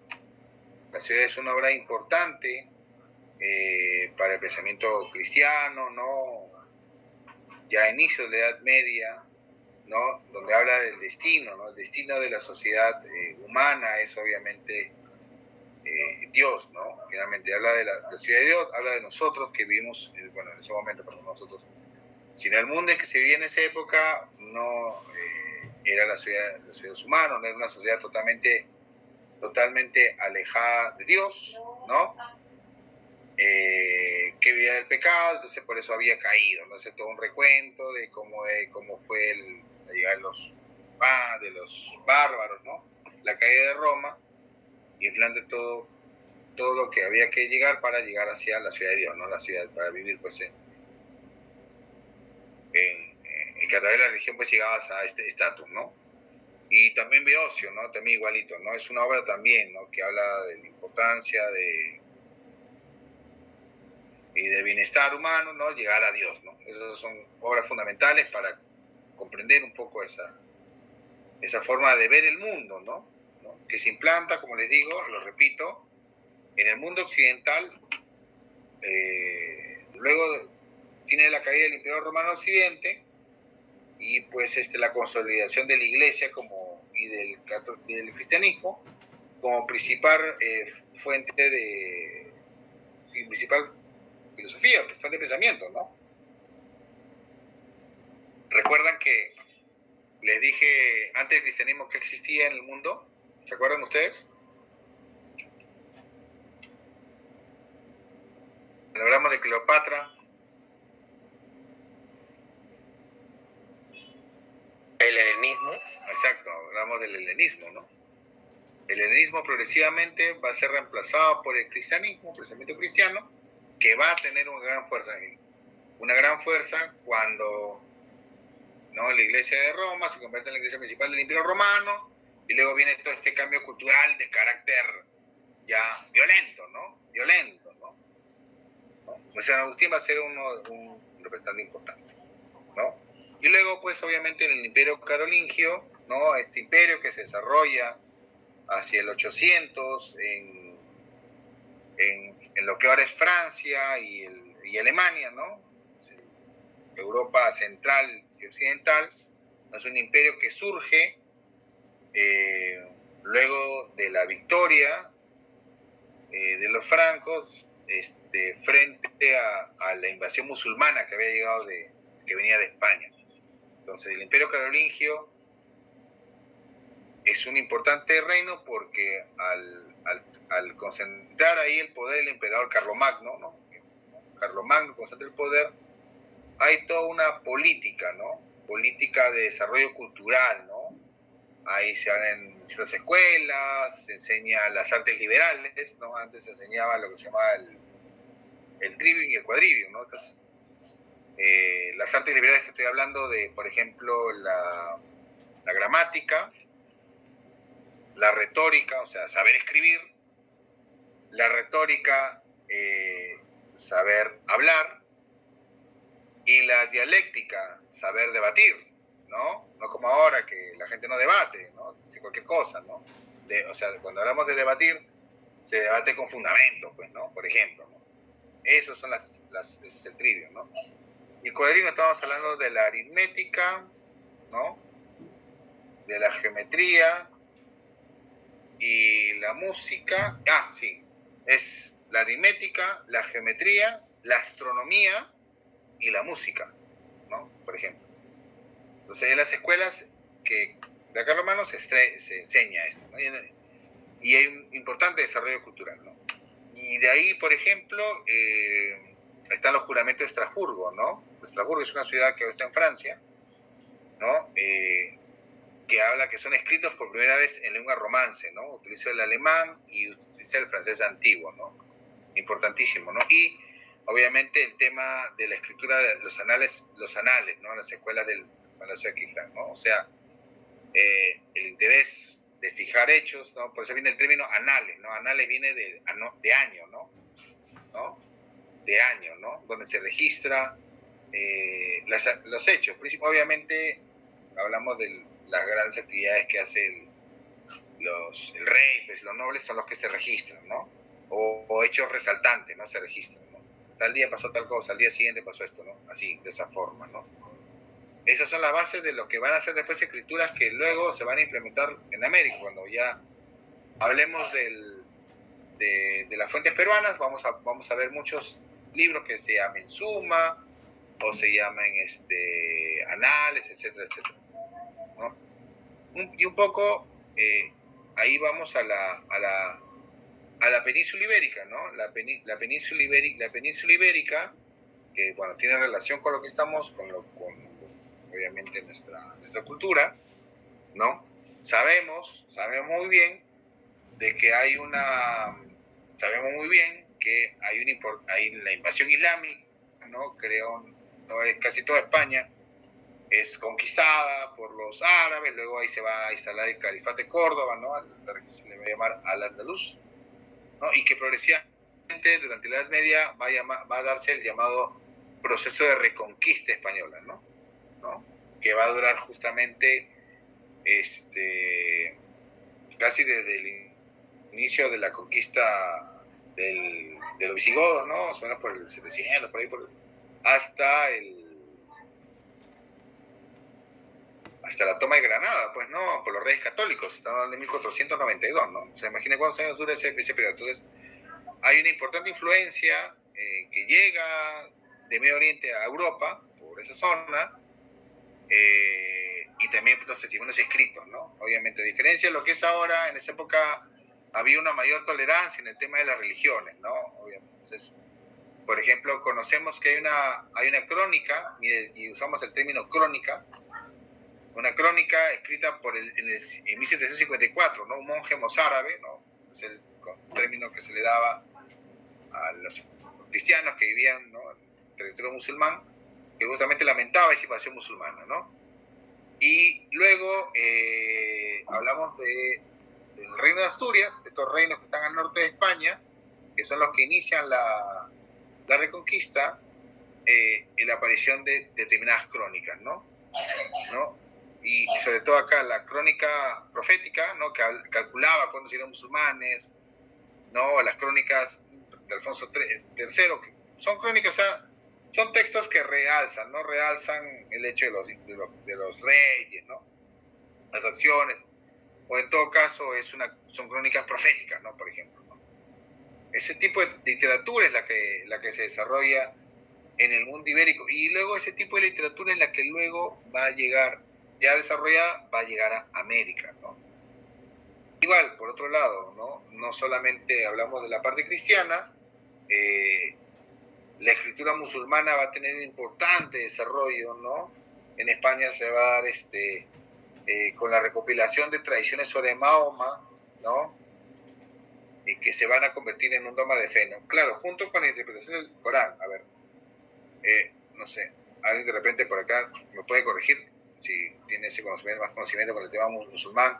La ciudad es una obra importante para el pensamiento cristiano, ¿no? Ya a inicios de la Edad Media, ¿no? Donde habla del destino, ¿no? El destino de la sociedad humana es obviamente Dios, ¿no? Finalmente habla de la ciudad de Dios, habla de nosotros que vivimos, bueno, en ese momento, pero nosotros, sino el mundo en que se vivía en esa época no era la ciudad de los humanos, no era una sociedad totalmente alejada de Dios, ¿no? Que vivía del pecado, entonces por eso había caído, ¿no? Todo un recuento de cómo fue la llegada de los bárbaros, ¿no? La caída de Roma, y en plan de todo lo que había que llegar para llegar hacia la ciudad de Dios, ¿no? La ciudad para vivir, pues, en que a través de la religión, pues, llegabas a este estatus, ¿no? Y también Beocio, ¿no? También igualito, ¿no? Es una obra también, ¿no? Que habla de la importancia y del bienestar humano, ¿no? Llegar a Dios, ¿no? Esas son obras fundamentales para comprender un poco esa forma de ver el mundo, ¿no? Que se implanta, como les digo, lo repito, en el mundo occidental, luego del fin de la caída del Imperio Romano Occidente, y pues la consolidación de la Iglesia y del cristianismo como principal fuente principal filosofía, fuente de pensamiento, ¿no? ¿Recuerdan que les dije antes del cristianismo que existía en el mundo? ¿Se acuerdan ustedes? Hablamos de Cleopatra. El helenismo. Exacto, hablamos del helenismo, ¿no? El helenismo progresivamente va a ser reemplazado por el cristianismo, el pensamiento cristiano, que va a tener una gran fuerza. Una gran fuerza cuando, ¿no?, la iglesia de Roma se convierte en la iglesia principal del Imperio Romano, y luego viene todo este cambio cultural de carácter ya violento, ¿no? Pues San Agustín va a ser un representante importante, ¿no? Y luego, pues, obviamente, en el Imperio Carolingio, ¿no? Este imperio que se desarrolla hacia el 800 en lo que ahora es Francia y Alemania, ¿no? Europa central y occidental. Es un imperio que surge luego de la victoria de los francos frente a la invasión musulmana que había llegado que venía de España. Entonces, el Imperio Carolingio es un importante reino porque al concentrar ahí el poder del emperador Carlomagno, ¿no? Carlomagno concentra el poder, hay toda una política, ¿no? Política de desarrollo cultural, ¿no? Ahí se dan en ciertas escuelas, se enseña las artes liberales, ¿no? Antes se enseñaba lo que se llamaba el trivium y el quadrivium, ¿no? Entonces, las artes liberales que estoy hablando de, por ejemplo, la gramática, la retórica, o sea, saber escribir, la retórica, saber hablar, y la dialéctica, saber debatir, ¿no? No como ahora que la gente no debate, ¿no? Dice cualquier cosa, ¿no? O sea, cuando hablamos de debatir, se debate con fundamentos, pues, ¿no? Por ejemplo, ¿no? Esos son ese es el trivium, ¿no? Y el cuadrivium, estamos hablando de la aritmética, ¿no? De la geometría y la música. Sí, Es la aritmética, la geometría, la astronomía y la música, ¿no? Por ejemplo. Entonces, en las escuelas de acá romano se enseña esto, ¿no? Y hay un importante desarrollo cultural, ¿no? Y de ahí, por ejemplo, están los juramentos de Estrasburgo, ¿no? Estrasburgo es una ciudad que está en Francia, ¿no? Que habla que son escritos por primera vez en lengua romance, ¿no? Utiliza el alemán y utiliza el francés antiguo, ¿no? Importantísimo, ¿no? Y obviamente el tema de la escritura de los anales, ¿no? Las escuelas del Palacio de Quiján, ¿no? O sea, el interés de fijar hechos, ¿no? Por eso viene el término anales, ¿no? Anales viene de año, ¿no? De año, ¿no? Donde se registra los hechos. Obviamente hablamos de las grandes actividades que hace el rey, pues los nobles son los que se registran, ¿no? O hechos resaltantes, ¿no? Se registran, ¿no? Tal día pasó tal cosa, al día siguiente pasó esto, ¿no? Así, de esa forma, ¿no? Esas son las bases de lo que van a ser después escrituras que luego se van a implementar en América. Cuando ya hablemos de las fuentes peruanas, vamos a ver muchos libros que se llamen Suma o se llamen Anales, etcétera, etcétera, ¿no? Y un poco ahí vamos a la península ibérica, ¿no? La península ibérica, que bueno, tiene relación con lo que estamos, con obviamente nuestra cultura, ¿no? Sabemos muy bien de que sabemos muy bien que hay la invasión islámica, ¿no? Casi toda España es conquistada por los árabes, luego ahí se va a instalar el califato de Córdoba, ¿no? La región se le va a llamar Al-Andalus, ¿no? Y que progresivamente durante la Edad Media va a darse el llamado proceso de reconquista española, ¿no? Que va a durar justamente casi desde el inicio de la conquista de los visigodos, ¿no? O sea, por el 700, por ahí, hasta la toma de Granada, pues, ¿no? Por los reyes católicos, estamos hablando de 1492, ¿no? O sea, imagínense cuántos años dura ese periodo. Entonces, hay una importante influencia que llega de Medio Oriente a Europa, por esa zona, y también los testimonios escritos, ¿no? Obviamente, a diferencia de lo que es ahora, en esa época había una mayor tolerancia en el tema de las religiones, ¿no? Obviamente. Entonces, por ejemplo, conocemos que hay una crónica, y usamos el término crónica, una crónica escrita en 1754, ¿no? Un monje mozárabe, ¿no? Es el término que se le daba a los cristianos que vivían, ¿no?, en territorio musulmán, que justamente lamentaba esa invasión musulmana, ¿no? Y luego hablamos del reino de Asturias, estos reinos que están al norte de España, que son los que inician la reconquista, y la aparición de determinadas crónicas, ¿no? Y sobre todo acá la crónica profética, ¿no? Que calculaba cuándo serían musulmanes, ¿no? Las crónicas de Alfonso III, que son crónicas, o sea, son textos que realzan, ¿no? Realzan el hecho de los reyes, ¿no? Las acciones, o en todo caso son crónicas proféticas, ¿no? Por ejemplo, ¿no? Ese tipo de literatura es la que se desarrolla en el mundo ibérico, y luego ese tipo de literatura es la que luego va a llegar, ya desarrollada, va a llegar a América, ¿no? Igual, por otro lado, no solamente hablamos de la parte cristiana, la escritura musulmana va a tener un importante desarrollo, ¿no? En España se va a dar con la recopilación de tradiciones sobre Mahoma, ¿no? Y que se van a convertir en un dogma de fe, ¿no? Claro, junto con la interpretación del Corán. A ver, no sé, alguien de repente por acá me puede corregir si tiene más conocimiento con el tema musulmán.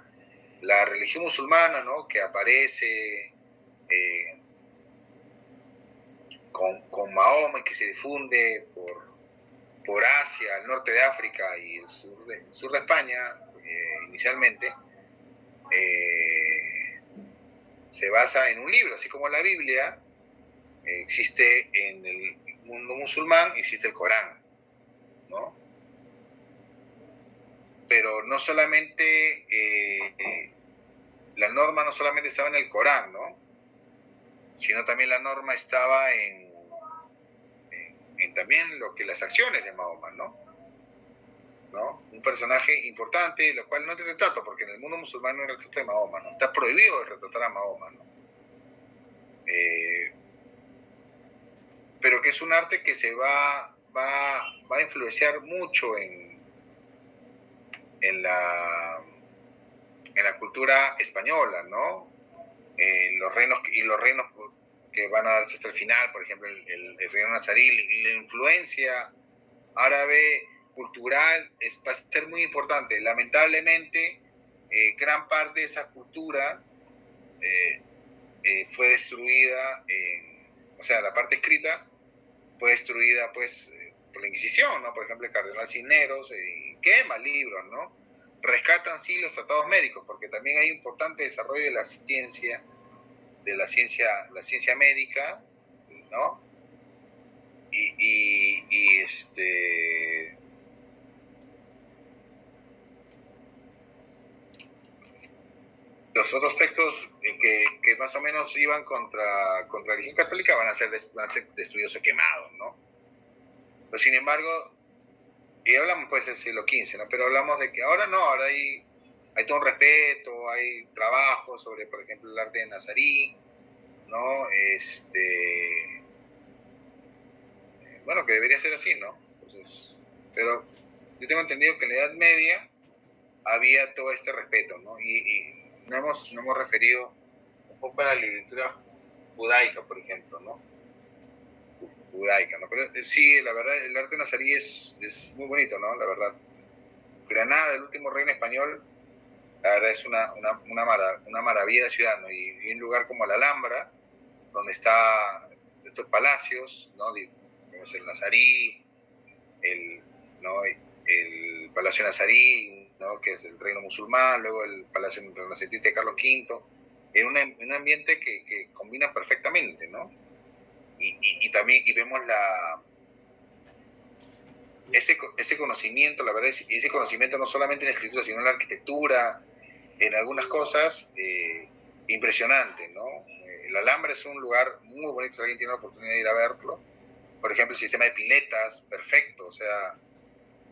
La religión musulmana, ¿no?, que aparece con Mahoma y que se difunde por Asia, el norte de África y el sur de España, inicialmente, se basa en un libro, así como la Biblia. Existe en el mundo musulmán, existe el Corán, ¿no? Pero no solamente, la norma no solamente estaba en el Corán, ¿no? sino también la norma estaba en también lo que las acciones de Mahoma, ¿no? Un personaje importante, lo cual no te retrato, porque en el mundo musulmán no hay retrato de Mahoma, ¿no? Está prohibido el retratar a Mahoma, ¿no? Pero que es un arte que se va a influenciar mucho en la cultura española, ¿no? Los reinos que van a darse hasta el final, por ejemplo, el reino nazarí, la influencia árabe cultural va a ser muy importante. Lamentablemente, gran parte de esa cultura fue destruida, o sea, la parte escrita fue destruida, pues, por la Inquisición, ¿no? Por ejemplo, el cardenal Cisneros quema libros, ¿no? Rescatan, sí, los tratados médicos, porque también hay importante desarrollo de la ciencia médica, ¿no? Los otros textos que más o menos iban contra la religión católica van a ser destruidos o quemados, ¿no? Pero sin embargo, y hablamos pues del siglo XV, ¿no? Pero hablamos de que ahora no, ahora hay todo un respeto, hay trabajo sobre, por ejemplo, el arte de nazarí, ¿no? Bueno, que debería ser así, ¿no? Entonces, pero yo tengo entendido que en la Edad Media había todo este respeto, ¿no? Y no hemos referido un poco a la literatura judaica, por ejemplo, ¿no? Judaica, ¿no? Pero sí, la verdad, el arte nazarí es muy bonito, ¿no? La verdad. Granada, el último reino español, la verdad es una maravilla de ciudad, ¿no? Y un lugar como la Alhambra, donde está estos palacios, ¿no? Tenemos el Nazarí, el Palacio Nazarí, ¿no? Que es el reino musulmán, luego el Palacio Renacentista de Carlos V, en un ambiente que combina perfectamente, ¿no? Y también vemos ese conocimiento, la verdad, y ese conocimiento no solamente en la escritura, sino en la arquitectura, en algunas cosas, impresionante, ¿no? El Alhambra es un lugar muy bonito, si alguien tiene la oportunidad de ir a verlo. Por ejemplo, el sistema de piletas, perfecto, o sea,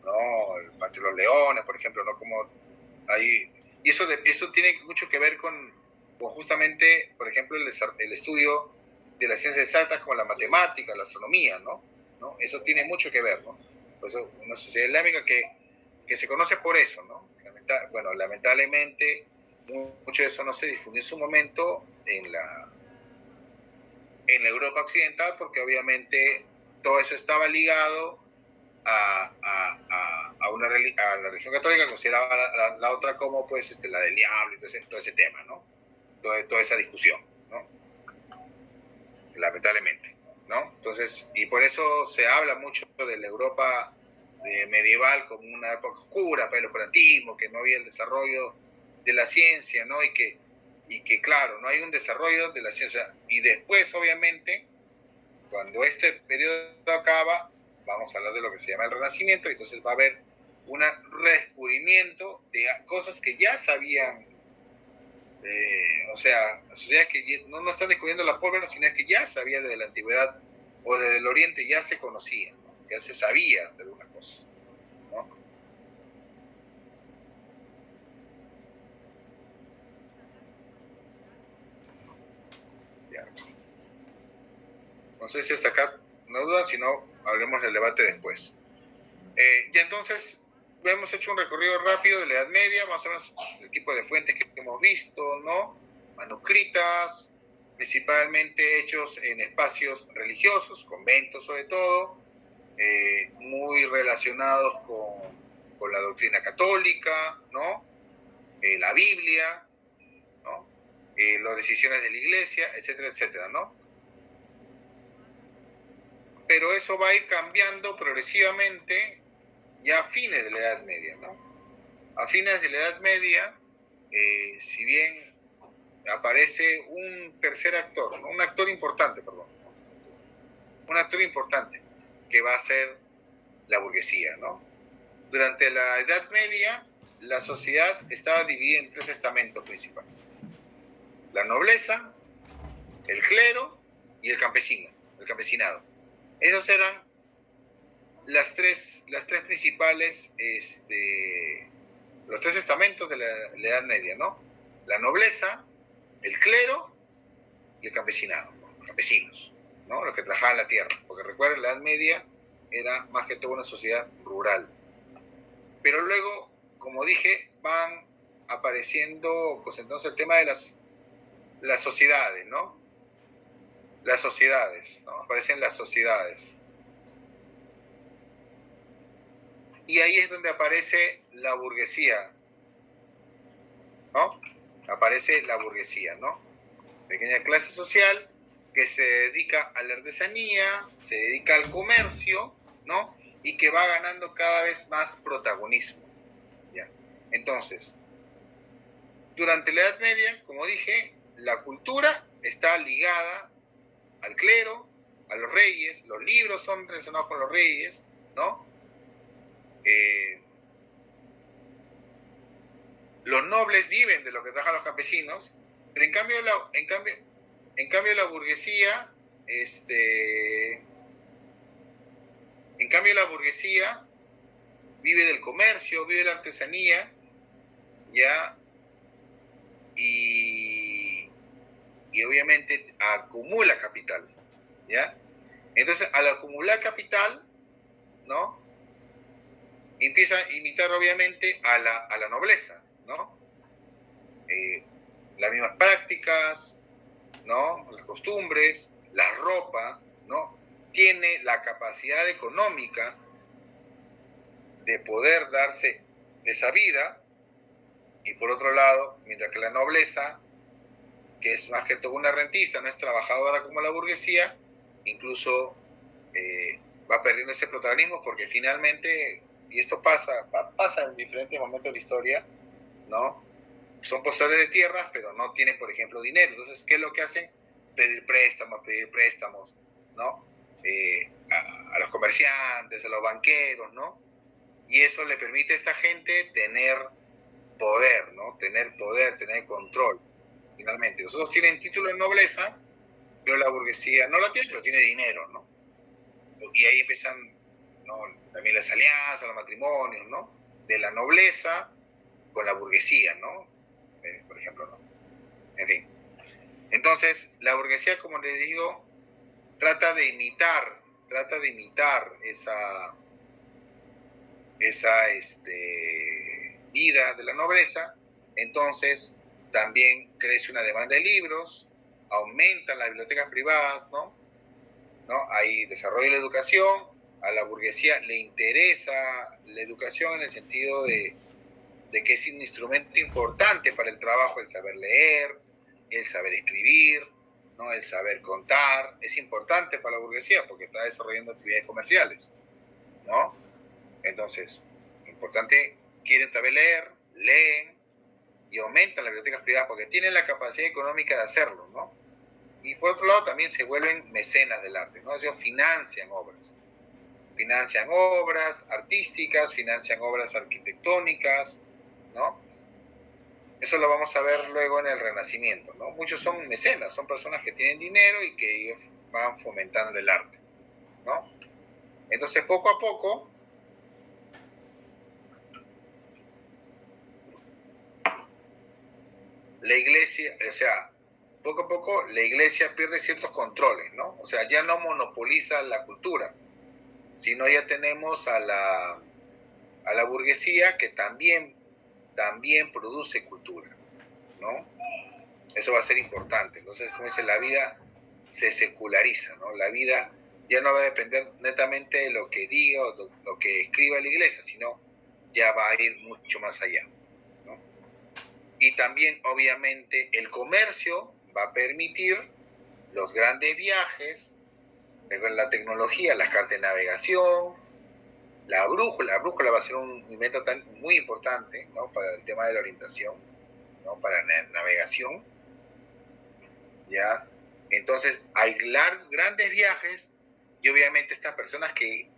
¿no? El Patio de los Leones, por ejemplo, ¿no? Como hay... Y eso tiene mucho que ver con justamente, por ejemplo, el estudio de las ciencias exactas como la matemática, la astronomía, ¿no? Eso tiene mucho que ver, ¿no? Pues una sociedad islámica que se conoce por eso, ¿no? Bueno, lamentablemente, mucho de eso no se difundió en su momento en la Europa occidental, porque obviamente todo eso estaba ligado a la religión católica, consideraba la otra como pues la del diablo y todo ese tema, ¿no? Toda esa discusión, ¿no? Lamentablemente, ¿no? Entonces, y por eso se habla mucho de la Europa medieval como una época oscura para el operatismo, que no había el desarrollo de la ciencia, ¿no? Y que claro, no hay un desarrollo de la ciencia. Y después, obviamente, cuando este periodo acaba, vamos a hablar de lo que se llama el Renacimiento, y entonces va a haber un redescubrimiento de cosas que ya sabían, o sea, sociedades que no están descubriendo la pólvora, sino que ya sabía desde la antigüedad o desde el oriente, ya se conocía, ¿no? Ya se sabía de algunas cosas, ¿no? Ya. No sé si hasta acá no duda, si no, hablemos del debate después. Ya entonces, hemos hecho un recorrido rápido de la Edad Media, más o menos el tipo de fuentes que hemos visto, ¿no? Manuscritas, principalmente hechos en espacios religiosos, conventos sobre todo, muy relacionados con la doctrina católica, ¿no? La Biblia, ¿no? Las decisiones de la Iglesia, etcétera, etcétera, ¿no? Pero eso va a ir cambiando progresivamente ya a fines de la Edad Media, ¿no? A fines de la Edad Media, si bien aparece un tercer actor, ¿no? Un actor importante, que va a ser la burguesía, ¿no? Durante la Edad Media, la sociedad estaba dividida en tres estamentos principales: la nobleza, el clero y el campesinado. Esos eran las tres principales, los tres estamentos de la Edad Media, ¿no? La nobleza, el clero y el campesinado, ¿no? Los campesinos, ¿no? Los que trabajaban la tierra, porque recuerden, la Edad Media era más que todo una sociedad rural. Pero luego, como dije, van apareciendo, pues entonces el tema de las sociedades, ¿no? Las sociedades, ¿no? Aparecen las sociedades. Y ahí es donde aparece la burguesía, ¿no? Aparece la burguesía, ¿no? Pequeña clase social que se dedica a la artesanía, se dedica al comercio, ¿no? Y que va ganando cada vez más protagonismo, ¿ya? Entonces, durante la Edad Media, como dije, la cultura está ligada al clero, a los reyes, los libros son relacionados con los reyes, ¿no? Los nobles viven de lo que trabajan los campesinos, pero en cambio la burguesía, vive del comercio, vive de la artesanía, ya, y obviamente acumula capital, ya. Entonces, al acumular capital, ¿no? Empieza a imitar obviamente a la nobleza, ¿no? Las mismas prácticas, ¿no? Las costumbres, la ropa, ¿no? Tiene la capacidad económica de poder darse esa vida, y por otro lado, mientras que la nobleza, que es más que todo una rentista, no es trabajadora como la burguesía, incluso va perdiendo ese protagonismo porque finalmente, y esto pasa en diferentes momentos de la historia, ¿no? Son poseedores de tierras, pero no tienen, por ejemplo, dinero. Entonces, ¿qué es lo que hacen? Pedir préstamos, ¿no? A los comerciantes, a los banqueros, ¿no? Y eso le permite a esta gente tener poder, ¿no? Tener poder, tener control, finalmente. Los otros tienen título de nobleza, pero la burguesía no la tiene, pero tiene dinero, ¿no? Y ahí empiezan, ¿no? También las alianzas, los matrimonios, ¿no? De la nobleza con la burguesía, ¿no? Por ejemplo, ¿no? En fin. Entonces, la burguesía, como les digo, trata de imitar esa vida de la nobleza. Entonces, también crece una demanda de libros, aumentan las bibliotecas privadas, ¿no? Hay desarrollo de la educación, a la burguesía le interesa la educación en el sentido de que es un instrumento importante para el trabajo, el saber leer, el saber escribir, ¿no? El saber contar, es importante para la burguesía porque está desarrollando actividades comerciales, ¿no? Entonces, importante, quieren saber leer, leen y aumentan las bibliotecas privadas porque tienen la capacidad económica de hacerlo, ¿no? Y por otro lado también se vuelven mecenas del arte, ¿no? Ellos financian obras artísticas, financian obras arquitectónicas, ¿no? Eso lo vamos a ver luego en el Renacimiento, ¿no? Muchos son mecenas, son personas que tienen dinero y que ellos van fomentando el arte, ¿no? Entonces, poco a poco, la iglesia, la iglesia pierde ciertos controles, ¿no? O sea, ya no monopoliza la cultura, sino ya tenemos a la burguesía que también produce cultura, ¿no? Eso va a ser importante. Entonces, como dice, la vida se seculariza, ¿no? La vida ya no va a depender netamente de lo que diga o lo que escriba la iglesia, sino ya va a ir mucho más allá, ¿no? Y también, obviamente, el comercio va a permitir los grandes viajes, la tecnología, las cartas de navegación, la brújula va a ser un invento muy importante, ¿no? Para el tema de la orientación, ¿no? Para la navegación, ¿ya? Entonces, hay grandes viajes y obviamente estas personas que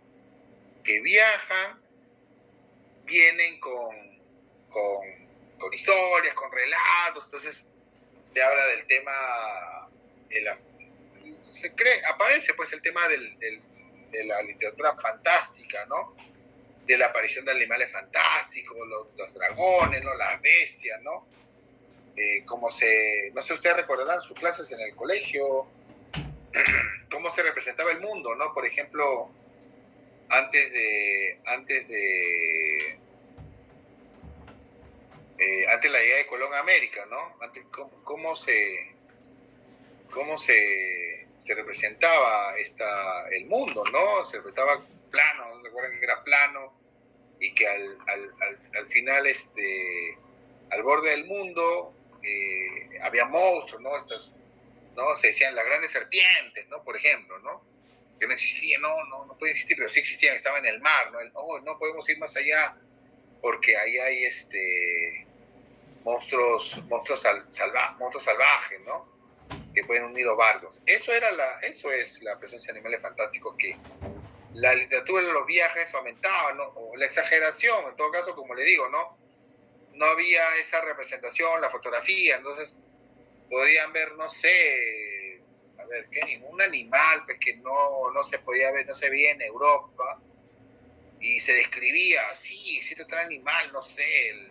viajan vienen con historias, con relatos. Entonces, se habla del tema aparece pues el tema de la literatura fantástica, ¿no? De la aparición de animales fantásticos, los dragones, ¿no? Las bestias, ¿no? No sé, ustedes recordarán sus clases en el colegio, cómo se representaba el mundo, ¿no? Por ejemplo, antes de la llegada de Colón a América, ¿no? Antes, cómo se representaba el mundo, ¿no? Se representaba plano, recuerdan que era plano y que al final, al borde del mundo, había monstruos, ¿no? ¿no? Se decían las grandes serpientes, ¿no? Por ejemplo, ¿no? Que no existían, no pueden existir, pero sí existían, estaban en el mar, ¿no? No podemos ir más allá porque ahí hay monstruos salvajes, ¿no? Que pueden unir los barcos. Eso es la presencia de animales fantásticos que la literatura de los viajes aumentaba, ¿no? O la exageración, en todo caso, como le digo, ¿no? No había esa representación, la fotografía, entonces podían ver, no sé, a ver, ¿qué? Un animal pues, que no se podía ver, no se veía en Europa, y se describía, sí, existe tal animal, no sé,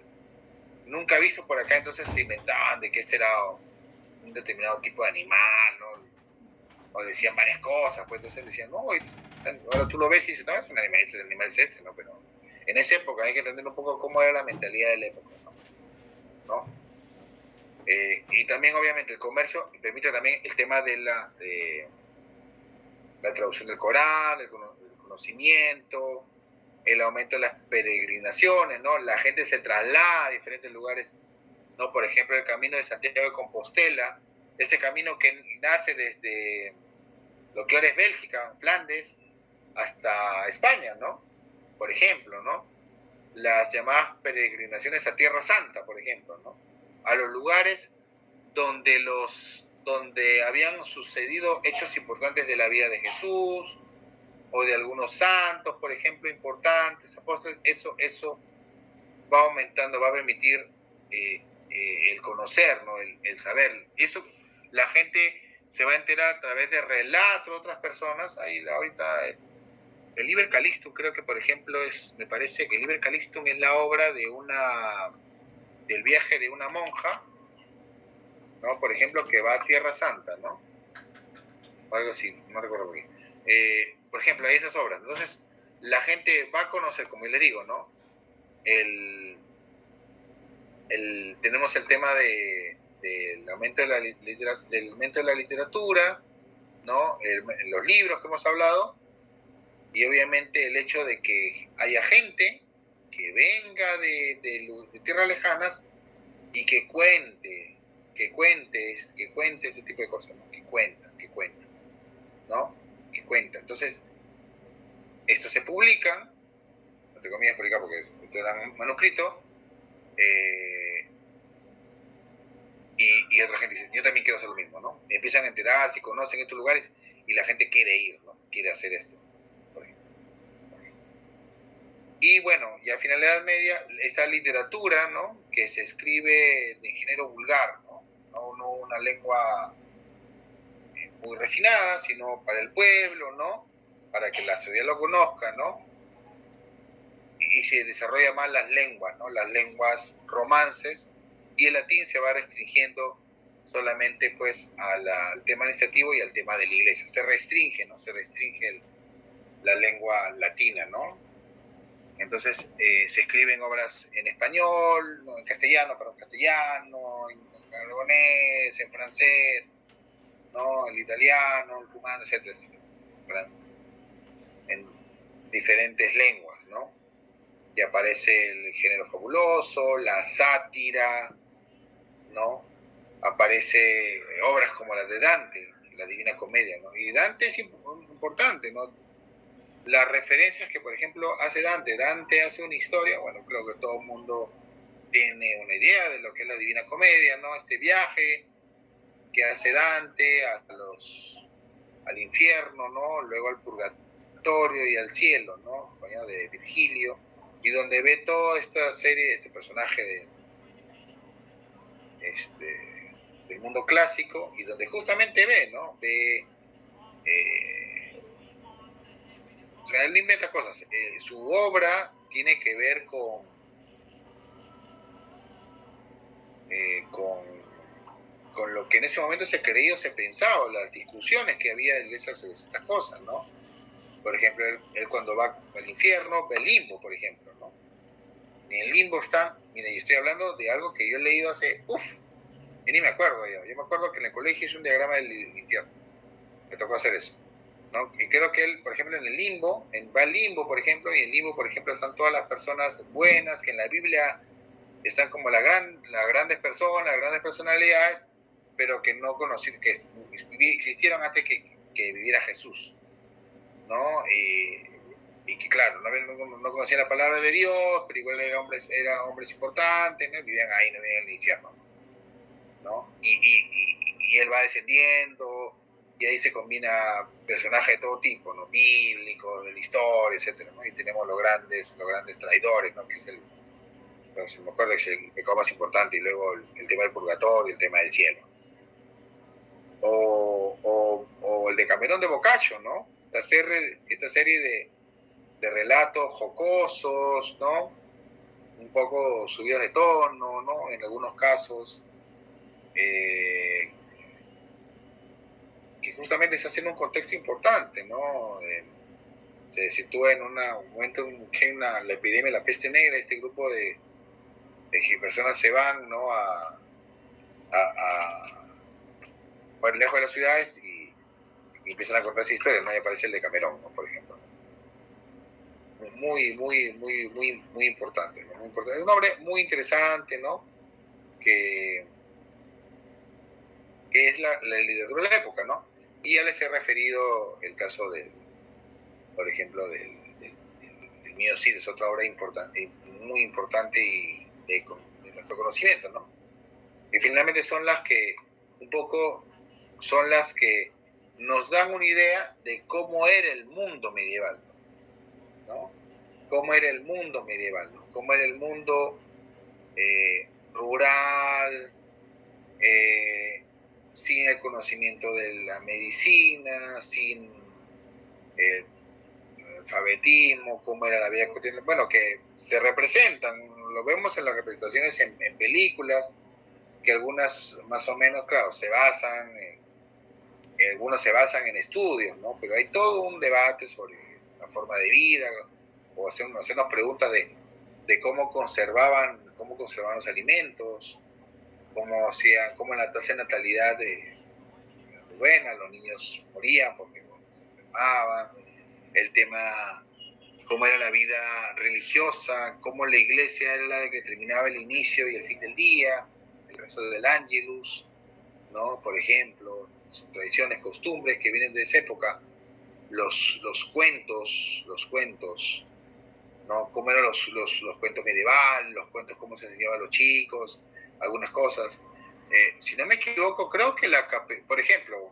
nunca visto por acá, entonces se inventaban de que este era un determinado tipo de animal, ¿no? O decían varias cosas, pues entonces decían, no, ahora tú lo ves y dices, no, es un animal, es este, ¿no? Pero en esa época hay que entender un poco cómo era la mentalidad de la época, ¿no? Y también, obviamente, el comercio permite también el tema de la traducción del Corán, el conocimiento, el aumento de las peregrinaciones, ¿no? La gente se traslada a diferentes lugares, ¿no? Por ejemplo, el camino de Santiago de Compostela, este camino que nace desde lo que ahora es Bélgica, Flandes, hasta España, ¿no? Por ejemplo, ¿no? Las llamadas peregrinaciones a Tierra Santa, por ejemplo, ¿no? A los lugares donde habían sucedido hechos importantes de la vida de Jesús o de algunos santos, por ejemplo, importantes, apóstoles. Eso va aumentando, va a permitir el conocer, ¿no? El saber. Eso la gente se va a enterar a través de relatos de otras personas. Ahí ahorita el Liber Calictum, creo que por ejemplo me parece que el Liber Calictum es la obra del viaje de una monja, ¿no? Por ejemplo, que va a Tierra Santa, ¿no? O algo así, no recuerdo muy bien. Por ejemplo, hay esas obras. Entonces, la gente va a conocer, como le digo, ¿no? Tenemos el tema del aumento de la literatura, ¿no? Los libros que hemos hablado, y obviamente el hecho de que haya gente que venga de tierras lejanas y que cuente ese tipo de cosas, ¿no? Que cuenta, ¿no? Que cuenta. Entonces, esto se publica, entre comillas publica porque esto era manuscrito, y otra gente dice, yo también quiero hacer lo mismo, ¿no? Y empiezan a enterarse, conocen estos lugares y la gente quiere ir, ¿no? Quiere hacer esto, por ejemplo. Y bueno, y al final de la Edad Media, esta literatura, ¿no? Que se escribe de género vulgar, ¿no? No una lengua muy refinada, sino para el pueblo, ¿no? Para que la sociedad lo conozca, ¿no? Y se desarrolla más las lenguas, ¿no? Las lenguas romances, y el latín se va restringiendo solamente pues al tema administrativo y al tema de la iglesia. Se restringe, ¿no? Se restringe la lengua latina, ¿no? Entonces se escriben obras en español, no, en castellano, en aragonés, en francés, ¿no? El italiano, el rumano, etcétera, etcétera. En diferentes lenguas, ¿no? Y aparece el género fabuloso, la sátira, ¿no? Aparece obras como las de Dante, la Divina Comedia, ¿no? Y Dante es importante, ¿no? Las referencias que, por ejemplo, hace Dante hace una historia, bueno, creo que todo el mundo tiene una idea de lo que es la Divina Comedia, ¿no? Este viaje que hace Dante al infierno, ¿no? Luego al purgatorio y al cielo, ¿no? Acompañado de Virgilio, y donde ve toda esta serie, este personaje del mundo clásico, y donde justamente ve, ¿no? O sea, él no inventa cosas. Su obra tiene que ver con lo que en ese momento se creía o se pensaba, las discusiones que había de esas cosas, ¿no? Por ejemplo, él cuando va al infierno, ve el limbo, por ejemplo, ¿no? En el limbo está, mira, yo estoy hablando de algo que yo he leído hace, y ni me acuerdo yo me acuerdo que en el colegio hice un diagrama del infierno, me tocó hacer eso, ¿no? Y creo que él, por ejemplo, en el limbo, va al limbo, por ejemplo, y en el limbo, por ejemplo, están todas las personas buenas, que en la Biblia están como las grandes personas, las grandes personalidades, pero que no conocieron, que existieron antes que viviera Jesús, ¿no? Y que claro, no conocían la palabra de Dios, pero igual eran hombres importantes, ¿no? Vivían ahí, no vivían en el infierno, ¿no? Y él va descendiendo, y ahí se combina personajes de todo tipo, ¿no? Bíblicos, de la historia, etcétera, ¿no? Y tenemos los grandes traidores, ¿no? Que es se me acuerdo que es el pecado más importante, y luego el tema del purgatorio, el tema del cielo. O el de Camerón de Boccaccio, ¿no? Esta serie de relatos jocosos, ¿no? Un poco subidos de tono, ¿no? En algunos casos, que justamente se hace en un contexto importante, ¿no? Se sitúa en un momento en que la epidemia de la peste negra, este grupo de personas se van, ¿no? a lejos de las ciudades, y empiezan a contarse historias, ¿no? Ahí aparece el de Camerón, ¿no? Por ejemplo. Muy importante, ¿no? Muy importante. Es un hombre muy interesante, ¿no? Que es la literatura de la época, ¿no? Y ya les he referido el caso por ejemplo, del Mío Cid, es otra obra importante, muy importante y de nuestro conocimiento, ¿no? Y finalmente son las que nos dan una idea de cómo era el mundo medieval, ¿no? Cómo era el mundo medieval, ¿no? Cómo era el mundo rural, sin el conocimiento de la medicina, sin el alfabetismo, cómo era la vida cotidiana, bueno, que se representan, lo vemos en las representaciones en películas, que algunas más o menos, claro, algunos se basan en estudios, ¿no? Pero hay todo un debate sobre la forma de vida, o hacernos preguntas de cómo conservaban los alimentos, cómo la tasa de natalidad de buena, los niños morían porque se enfermaban, el tema, cómo era la vida religiosa, cómo la iglesia era la que determinaba el inicio y el fin del día, el rezo del Ángelus, ¿no? Por ejemplo, son tradiciones, costumbres que vienen de esa época, los cuentos, ¿no? Cómo eran los cuentos medievales, los cuentos, cómo se enseñaban a los chicos, algunas cosas. Si no me equivoco, creo que por ejemplo,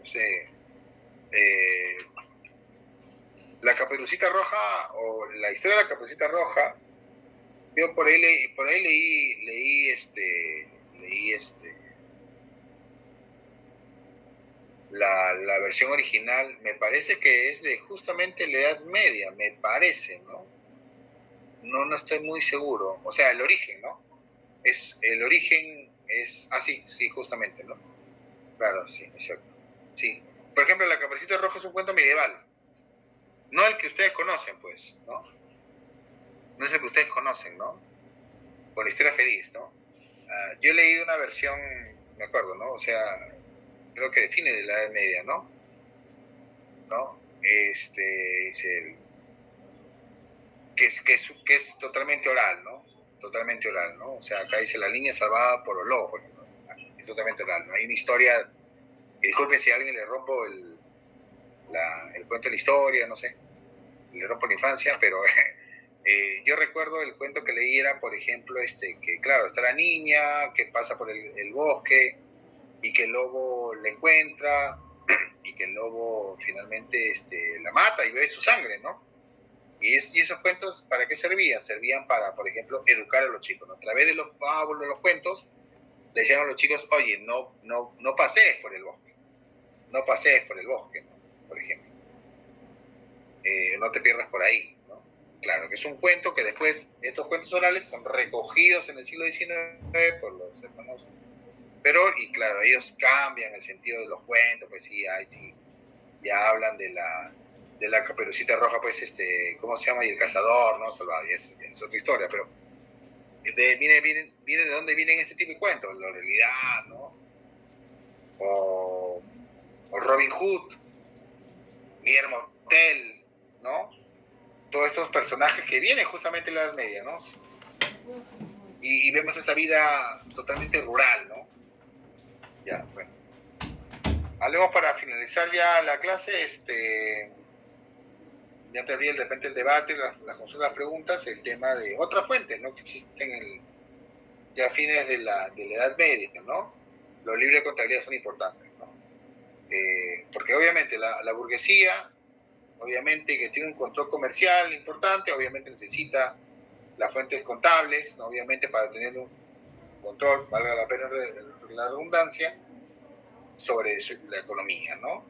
no sé, la Caperucita Roja, o la historia de la Caperucita Roja, yo por ahí leí la versión original, me parece que es de justamente la Edad Media, me parece, ¿no? No estoy muy seguro. O sea, el origen, ¿no? El origen es así, sí, justamente, ¿no? Claro, sí, exacto. Sí. Por ejemplo, la Caperucita Roja es un cuento medieval. No el que ustedes conocen, pues, ¿no? No es el que ustedes conocen, ¿no? Por la historia feliz, ¿no? Yo he leído una versión, me acuerdo, ¿no? O sea, creo que define de la Edad Media, ¿no? Dice que es totalmente oral, ¿no? Totalmente oral, ¿no? O sea, acá dice la niña salvada por los lobos, ¿no? Es totalmente oral, ¿no? Hay una historia, disculpen si a alguien le rompo el cuento de la historia, no sé, le rompo la infancia, pero yo recuerdo el cuento que leí era, por ejemplo, que claro, está la niña que pasa por el bosque, y que el lobo la encuentra, y que el lobo finalmente la mata y bebe su sangre, ¿no? Y esos cuentos, ¿para qué servían? Servían para, por ejemplo, educar a los chicos, ¿no? A través de los fábulos, de los cuentos, le decían a los chicos, oye, no pasees por el bosque, no pasees por el bosque, ¿no? Por ejemplo. No te pierdas por ahí, ¿no? Claro, que es un cuento que después, estos cuentos orales son recogidos en el siglo XIX por los hermanos Perón, y claro, ellos cambian el sentido de los cuentos, pues sí, ahí sí, ya hablan de la Caperucita Roja, pues, ¿cómo se llama? Y el cazador, ¿no? Salvado, y es otra historia, pero viene de dónde vienen este tipo de cuentos, la realidad, ¿no? O Robin Hood, Guillermo Tell, ¿no? Todos estos personajes que vienen justamente de la Edad Media, ¿no? Y vemos esta vida totalmente rural, ¿no? Ya, bueno. Hablemos para finalizar ya la clase, ya te abrí de repente el debate, las consultas, las preguntas, el tema de otras fuentes, ¿no? Que existen ya a fines de la Edad Media, ¿no? Los libros de contabilidad son importantes, ¿no? Porque obviamente la burguesía, obviamente que tiene un control comercial importante, obviamente necesita las fuentes contables, ¿no? Obviamente para tener un control, valga la pena la redundancia, sobre la economía, ¿no?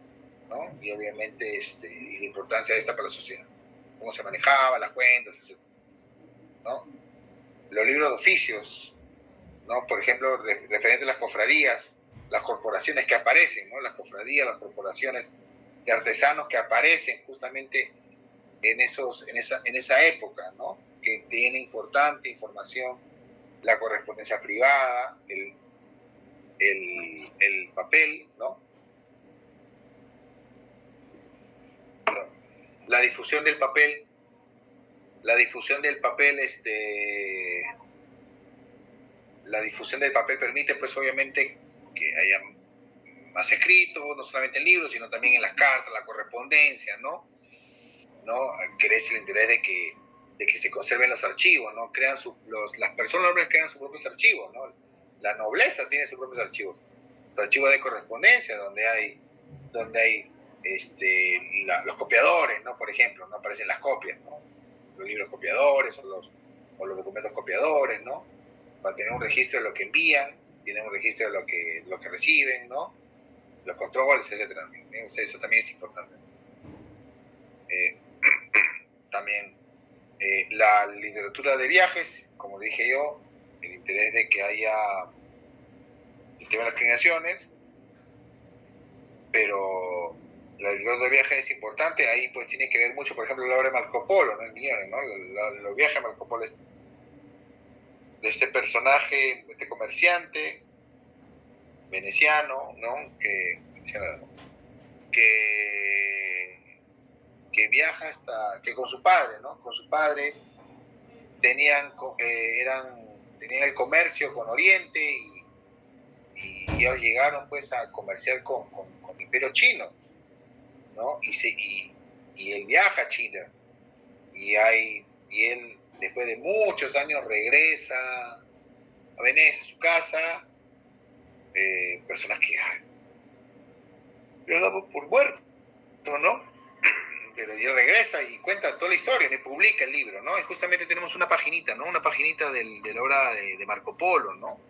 Y obviamente y la importancia de esta para la sociedad, cómo se manejaba, las cuentas, etc., ¿no? Los libros de oficios, ¿no? Por ejemplo, referente a las cofradías, las corporaciones que aparecen, ¿no? Las cofradías, las corporaciones de artesanos que aparecen justamente en esa época, ¿no? Que tiene importante información, la correspondencia privada, el papel, ¿no? La difusión del papel, la difusión del papel permite, pues, obviamente, que haya más escrito, no solamente en libros, sino también en las cartas, la correspondencia, ¿no? Crece el interés de que se conserven los archivos, ¿no? Las personas nombres crean sus propios archivos, ¿no? La nobleza tiene sus propios archivos. Los archivos de correspondencia, donde hay los copiadores, ¿no? Por ejemplo, no aparecen las copias, ¿no? Los libros copiadores o los documentos copiadores, ¿no? Para tener un registro de lo que envían, tienen un registro de lo que reciben, ¿no? Los controles, etcétera. Eso también es importante. También la literatura de viajes, como dije yo, el interés de que haya el tema de las premiaciones, pero la literatura de viajes es importante, ahí pues tiene que ver mucho, por ejemplo, la obra de Marco Polo, ¿no? El Miñones, ¿no? Los viajes de Marco Polo, de este personaje, este comerciante veneciano, ¿no? Que viaja que con su padre, ¿no? Con su padre tenían el comercio con Oriente y ellos llegaron pues a comerciar con el Imperio Chino, ¿no? Y él viaja a China y él después de muchos años regresa a Venecia, a su casa, personas que yo daba por muerto, ¿no? Pero él regresa y cuenta toda la historia, y publica el libro, ¿no? Y justamente tenemos una paginita, ¿no? Una paginita de la obra de Marco Polo, ¿no?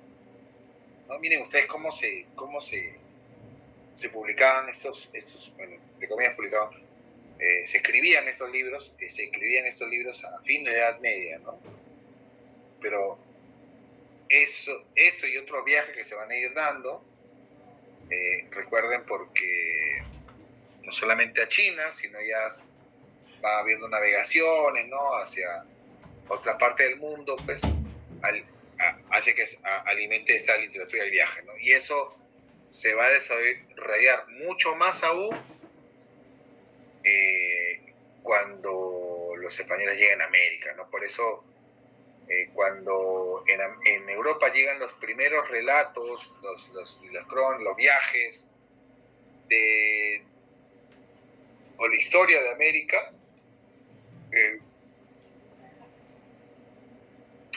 Miren ustedes cómo se publicaban estos bueno, de comillas publicaban, se escribían estos libros a fin de la Edad Media, ¿no? Pero eso y otros viajes que se van a ir dando, recuerden, porque no solamente a China, sino ya va habiendo navegaciones, ¿no? Hacia otra parte del mundo, pues hace que alimente esta literatura del viaje, ¿no? Y eso se va a desarrollar mucho más aún cuando los españoles lleguen a América, ¿no? Por eso, cuando en Europa llegan los primeros relatos, los viajes o la historia de América,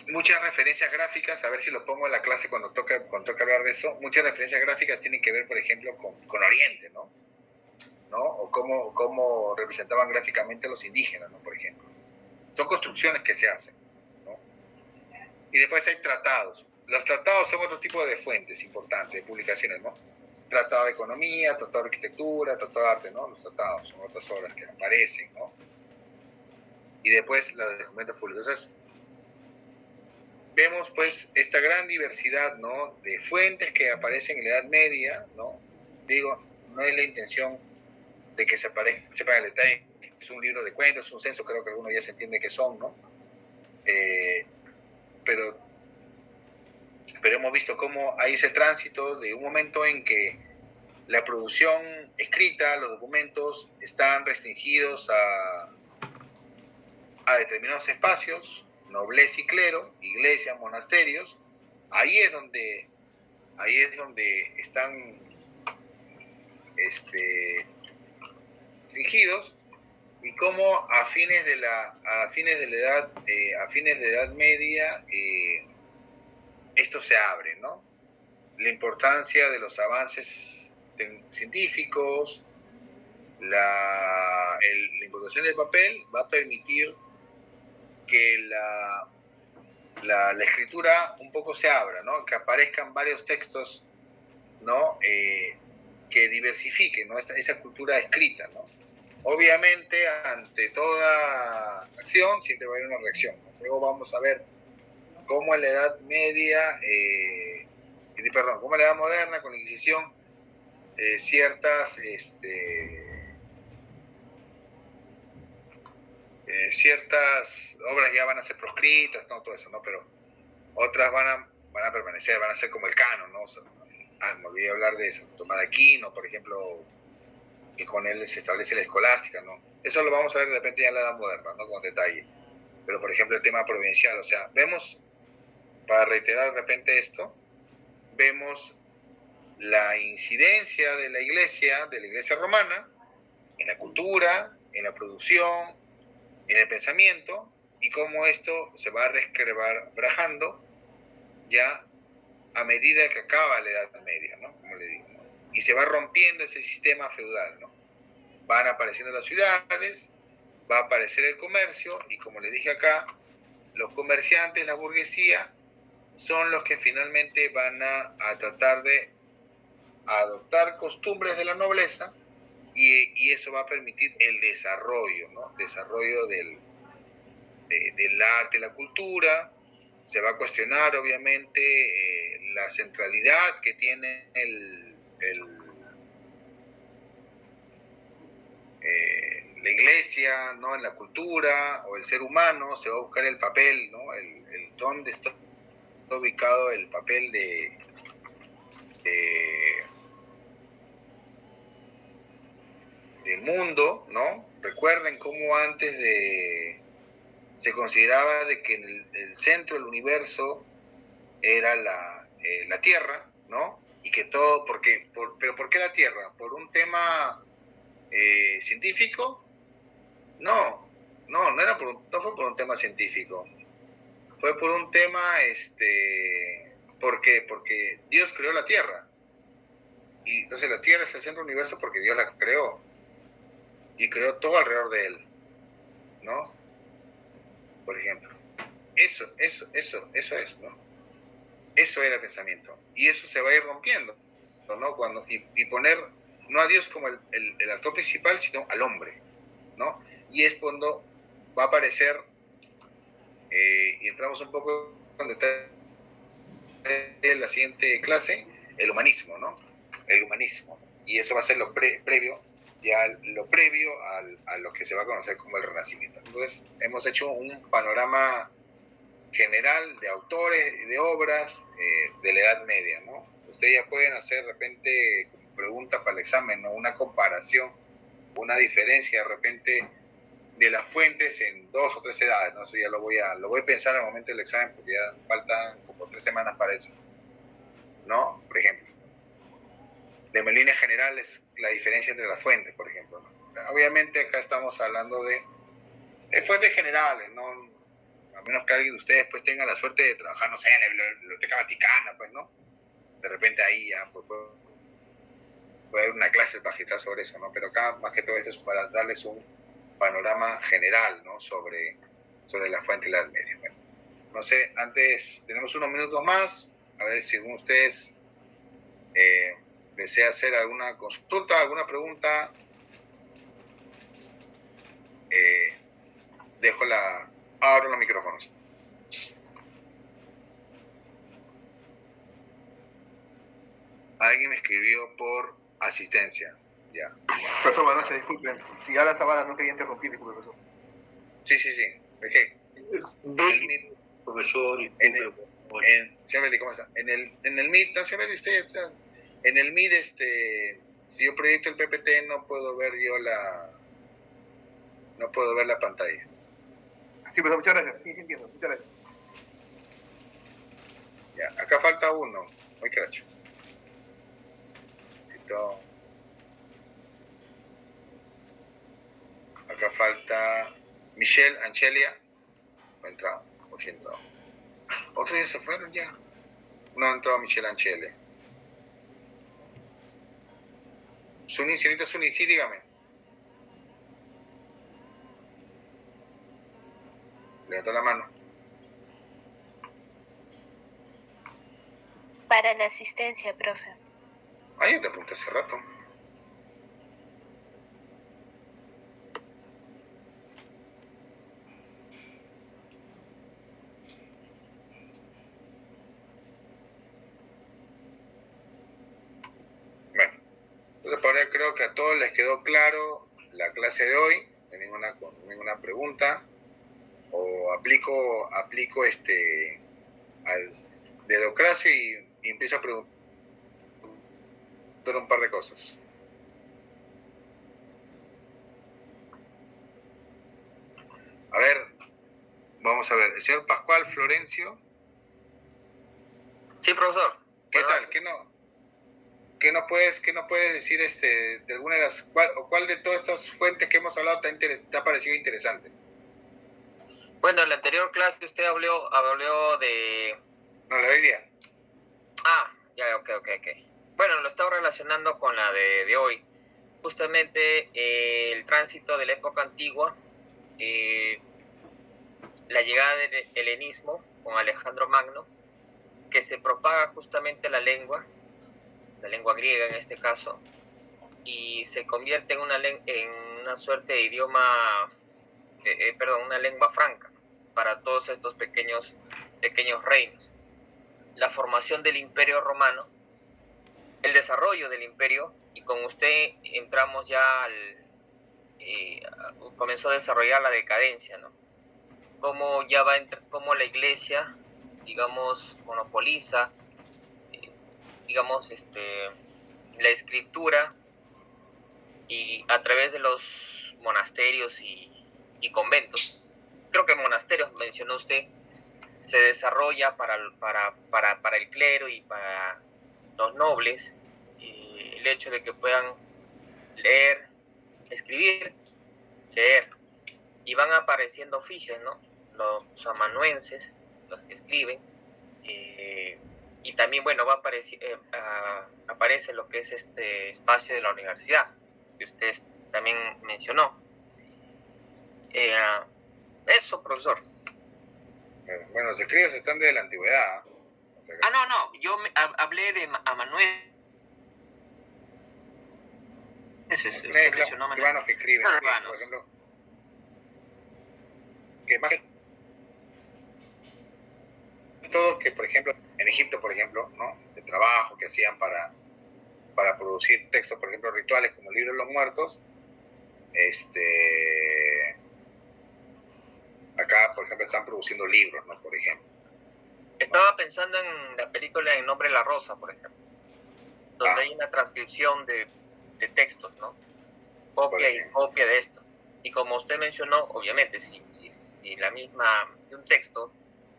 muchas referencias gráficas, a ver si lo pongo en la clase cuando toca hablar de eso, muchas referencias gráficas tienen que ver, por ejemplo, con Oriente, ¿no? O cómo representaban gráficamente a los indígenas, ¿no? Por ejemplo. Son construcciones que se hacen, ¿no? Y después hay tratados. los tratados son otro tipo de fuentes importantes, de publicaciones, ¿no? Tratado de Economía, Tratado de Arquitectura, Tratado de Arte, ¿no? Los tratados son otras obras que aparecen, ¿no? Y después los documentos públicos. Entonces, vemos pues esta gran diversidad, ¿no? De fuentes que aparecen en la Edad Media, ¿no? Digo, no es la intención de que sepa el detalle, es un libro de cuentos, es un censo, creo que algunos ya se entiende que son, ¿no? Pero hemos visto cómo hay ese tránsito de un momento en que la producción escrita, los documentos, están restringidos a determinados espacios, nobleza y clero, iglesias, monasterios. Ahí es donde están restringidos, y cómo a fines de la Edad Media esto se abre, ¿no? La importancia de los avances científicos, la importación del papel va a permitir que la escritura un poco se abra, ¿no? Que aparezcan varios textos, ¿no? Que diversifiquen, ¿no? Esa cultura escrita, ¿no? Obviamente, ante toda acción siempre va a haber una reacción, ¿no? Luego vamos a ver cómo en la Edad Media, cómo en la Edad Moderna, con la Inquisición, ciertas obras ya van a ser proscritas, ¿no? Todo eso, ¿no? Pero otras van a permanecer, van a ser como el canon, ¿no? O sea, me olvidé hablar de Santo Tomás de Aquino, por ejemplo, y con él se establece la escolástica, ¿no? Eso lo vamos a ver de repente ya en la Edad Moderna, ¿no? Con detalle. Pero, por ejemplo, el tema provincial, o sea, vemos, para reiterar de repente esto, vemos la incidencia de la iglesia romana, en la cultura, en la producción, en el pensamiento, y cómo esto se va resquebrajando ya a medida que acaba la Edad Media, ¿no? Como le digo, ¿no? Y se va rompiendo ese sistema feudal, ¿no? Van apareciendo las ciudades, va a aparecer el comercio, y como le dije acá, los comerciantes, la burguesía, son los que finalmente van a tratar de adoptar costumbres de la nobleza, y eso va a permitir el desarrollo, ¿no? Desarrollo del arte, la cultura. Se va a cuestionar, obviamente, la centralidad que tiene la iglesia, ¿no? En la cultura, o el ser humano. Se va a buscar el papel, ¿no? Dónde está ubicado el papel del mundo, ¿no? Recuerden cómo antes se consideraba de que el centro del universo era la Tierra, ¿no? Y que todo, ¿pero por qué la Tierra? ¿Por un tema científico? No fue por un tema científico. Fue por un tema, ¿por qué? Porque Dios creó la Tierra. Y entonces la Tierra es el centro del universo porque Dios la creó. Y creó todo alrededor de él, ¿no? Por ejemplo. Eso es, ¿no? Eso era el pensamiento. Y eso se va a ir rompiendo, ¿no? Y poner no a Dios como el actor principal, sino al hombre, ¿no? Y es cuando va a aparecer, y entramos un poco en detalle en la siguiente clase, el humanismo, ¿no? El humanismo. Y eso va a ser lo previo a lo que se va a conocer como el Renacimiento. Entonces, hemos hecho un panorama general de autores y de obras de la Edad Media, ¿no? Ustedes ya pueden hacer de repente preguntas para el examen, ¿no? Una comparación, una diferencia de repente de las fuentes en 2 o 3 edades, ¿no? Eso ya lo voy a pensar al momento del examen, porque ya faltan como 3 semanas para eso, ¿no? Por ejemplo, de líneas generales, la diferencia entre las fuentes, por ejemplo, ¿no? Obviamente acá estamos hablando de fuentes generales, ¿no? A menos que alguien de ustedes pues tenga la suerte de trabajar, no sé, en la Biblioteca Vaticana, pues, ¿no? De repente ahí ya pues, puede haber una clase magistral sobre eso, ¿no? Pero acá, más que todo, esto es para darles un panorama general, ¿no? Sobre la fuente de la Edad Media. Bueno, no sé, antes tenemos unos minutos más. a ver si alguno de ustedes desea hacer alguna consulta, alguna pregunta. Abro los micrófonos. Alguien me escribió por asistencia. Ya. Profesor, buenas noches, disculpen. Si habla Zavala, no quería interrumpir, disculpe, profesor. Sí. ¿De qué? Profesor, señor Meli, ¿cómo está? En el Meet, no, señor Meli, usted está. En el Meet, si yo proyecto el PPT, no puedo ver la pantalla. Sí, profesor, muchas gracias. Sí, entiendo. Muchas gracias. Ya, acá falta uno. Muy cracho. Listo. Acá falta Michelle Anchelia. No ha entrado. Por si ha entrado. Otros ya se fueron ya. No ha entrado Michelle Anchelia. Suni, señorita Suni, sí, dígame. Levantó la mano. Para la asistencia, profe. Ah, yo te apunté hace rato. Bueno, entonces por ahora creo que a todos les quedó claro la clase de hoy. No hay ninguna pregunta. O aplico al dedocracia y empiezo a preguntar un par de cosas. A ver, vamos a ver. El señor Pascual Florencio. Sí, profesor. ¿Qué tal? ¿Qué nos puedes decir de alguna de las cuál de todas estas fuentes que hemos hablado te ha parecido interesante? Bueno, en la anterior clase usted habló de... No, la idea. Ya, ok. Bueno, lo estaba relacionando con la de hoy. Justamente el tránsito de la época antigua, la llegada del helenismo con Alejandro Magno, que se propaga justamente la lengua griega en este caso, y se convierte en una suerte de idioma, una lengua franca para todos estos pequeños reinos. La formación del Imperio Romano, el desarrollo del imperio, y con usted entramos ya comenzó a desarrollar la decadencia, ¿no? Cómo la iglesia, digamos, monopoliza, la escritura, y a través de los monasterios y conventos, creo que monasterios mencionó usted, se desarrolla para el clero y para los nobles el hecho de que puedan leer, escribir, leer, y van apareciendo oficios, ¿no? Los amanuenses, los que escriben, y también, bueno, aparece lo que es este espacio de la universidad, que usted también mencionó. Eso, profesor. Bueno, los escribas están desde la antigüedad. No, yo hablé de amanuenses. Usted mencionó urbanos que escriben, por ejemplo, que más todos que, por ejemplo, en Egipto, por ejemplo, ¿no? De trabajo que hacían para producir textos, por ejemplo, rituales como el Libro de los Muertos. Acá, por ejemplo, están produciendo libros, ¿no? Por ejemplo. Estaba pensando en la película En Nombre de la Rosa, por ejemplo, donde hay una transcripción de textos, ¿no? Copia y copia de esto. Y como usted mencionó, obviamente, si la misma de un texto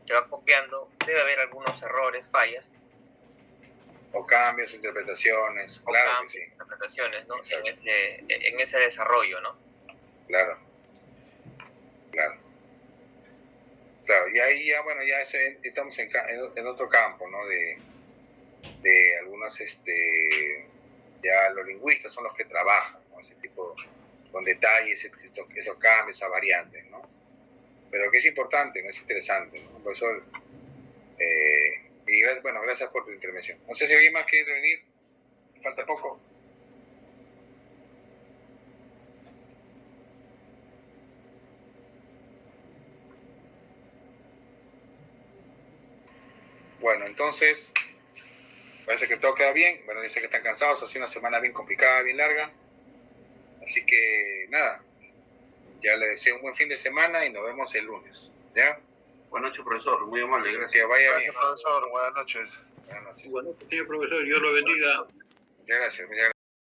se va copiando, debe haber algunos errores, fallas. O cambios, interpretaciones. Claro cambios, que sí. Interpretaciones, ¿no? En ese desarrollo, ¿no? Claro. Y ahí ya, bueno, ya estamos en otro campo, ¿no? De algunos, ya los lingüistas son los que trabajan, ¿no? Ese tipo, con detalles, esos cambios, esas variantes, ¿no? Pero que es importante, ¿no? Es interesante, ¿no? Por eso, Y bueno, gracias por tu intervención. No sé si alguien más quiere intervenir. Falta poco. Bueno, entonces, parece que todo queda bien. Bueno, dice que están cansados, ha sido una semana bien complicada, bien larga. Así que, nada, ya les deseo un buen fin de semana y nos vemos el lunes. ¿Ya? Buenas noches, profesor. Muy amable, gracias. Que vaya Gracias, bien. profesor. Buenas noches. Buenas noches. Buenas noches, señor profesor. Dios lo bendiga. Muchas gracias.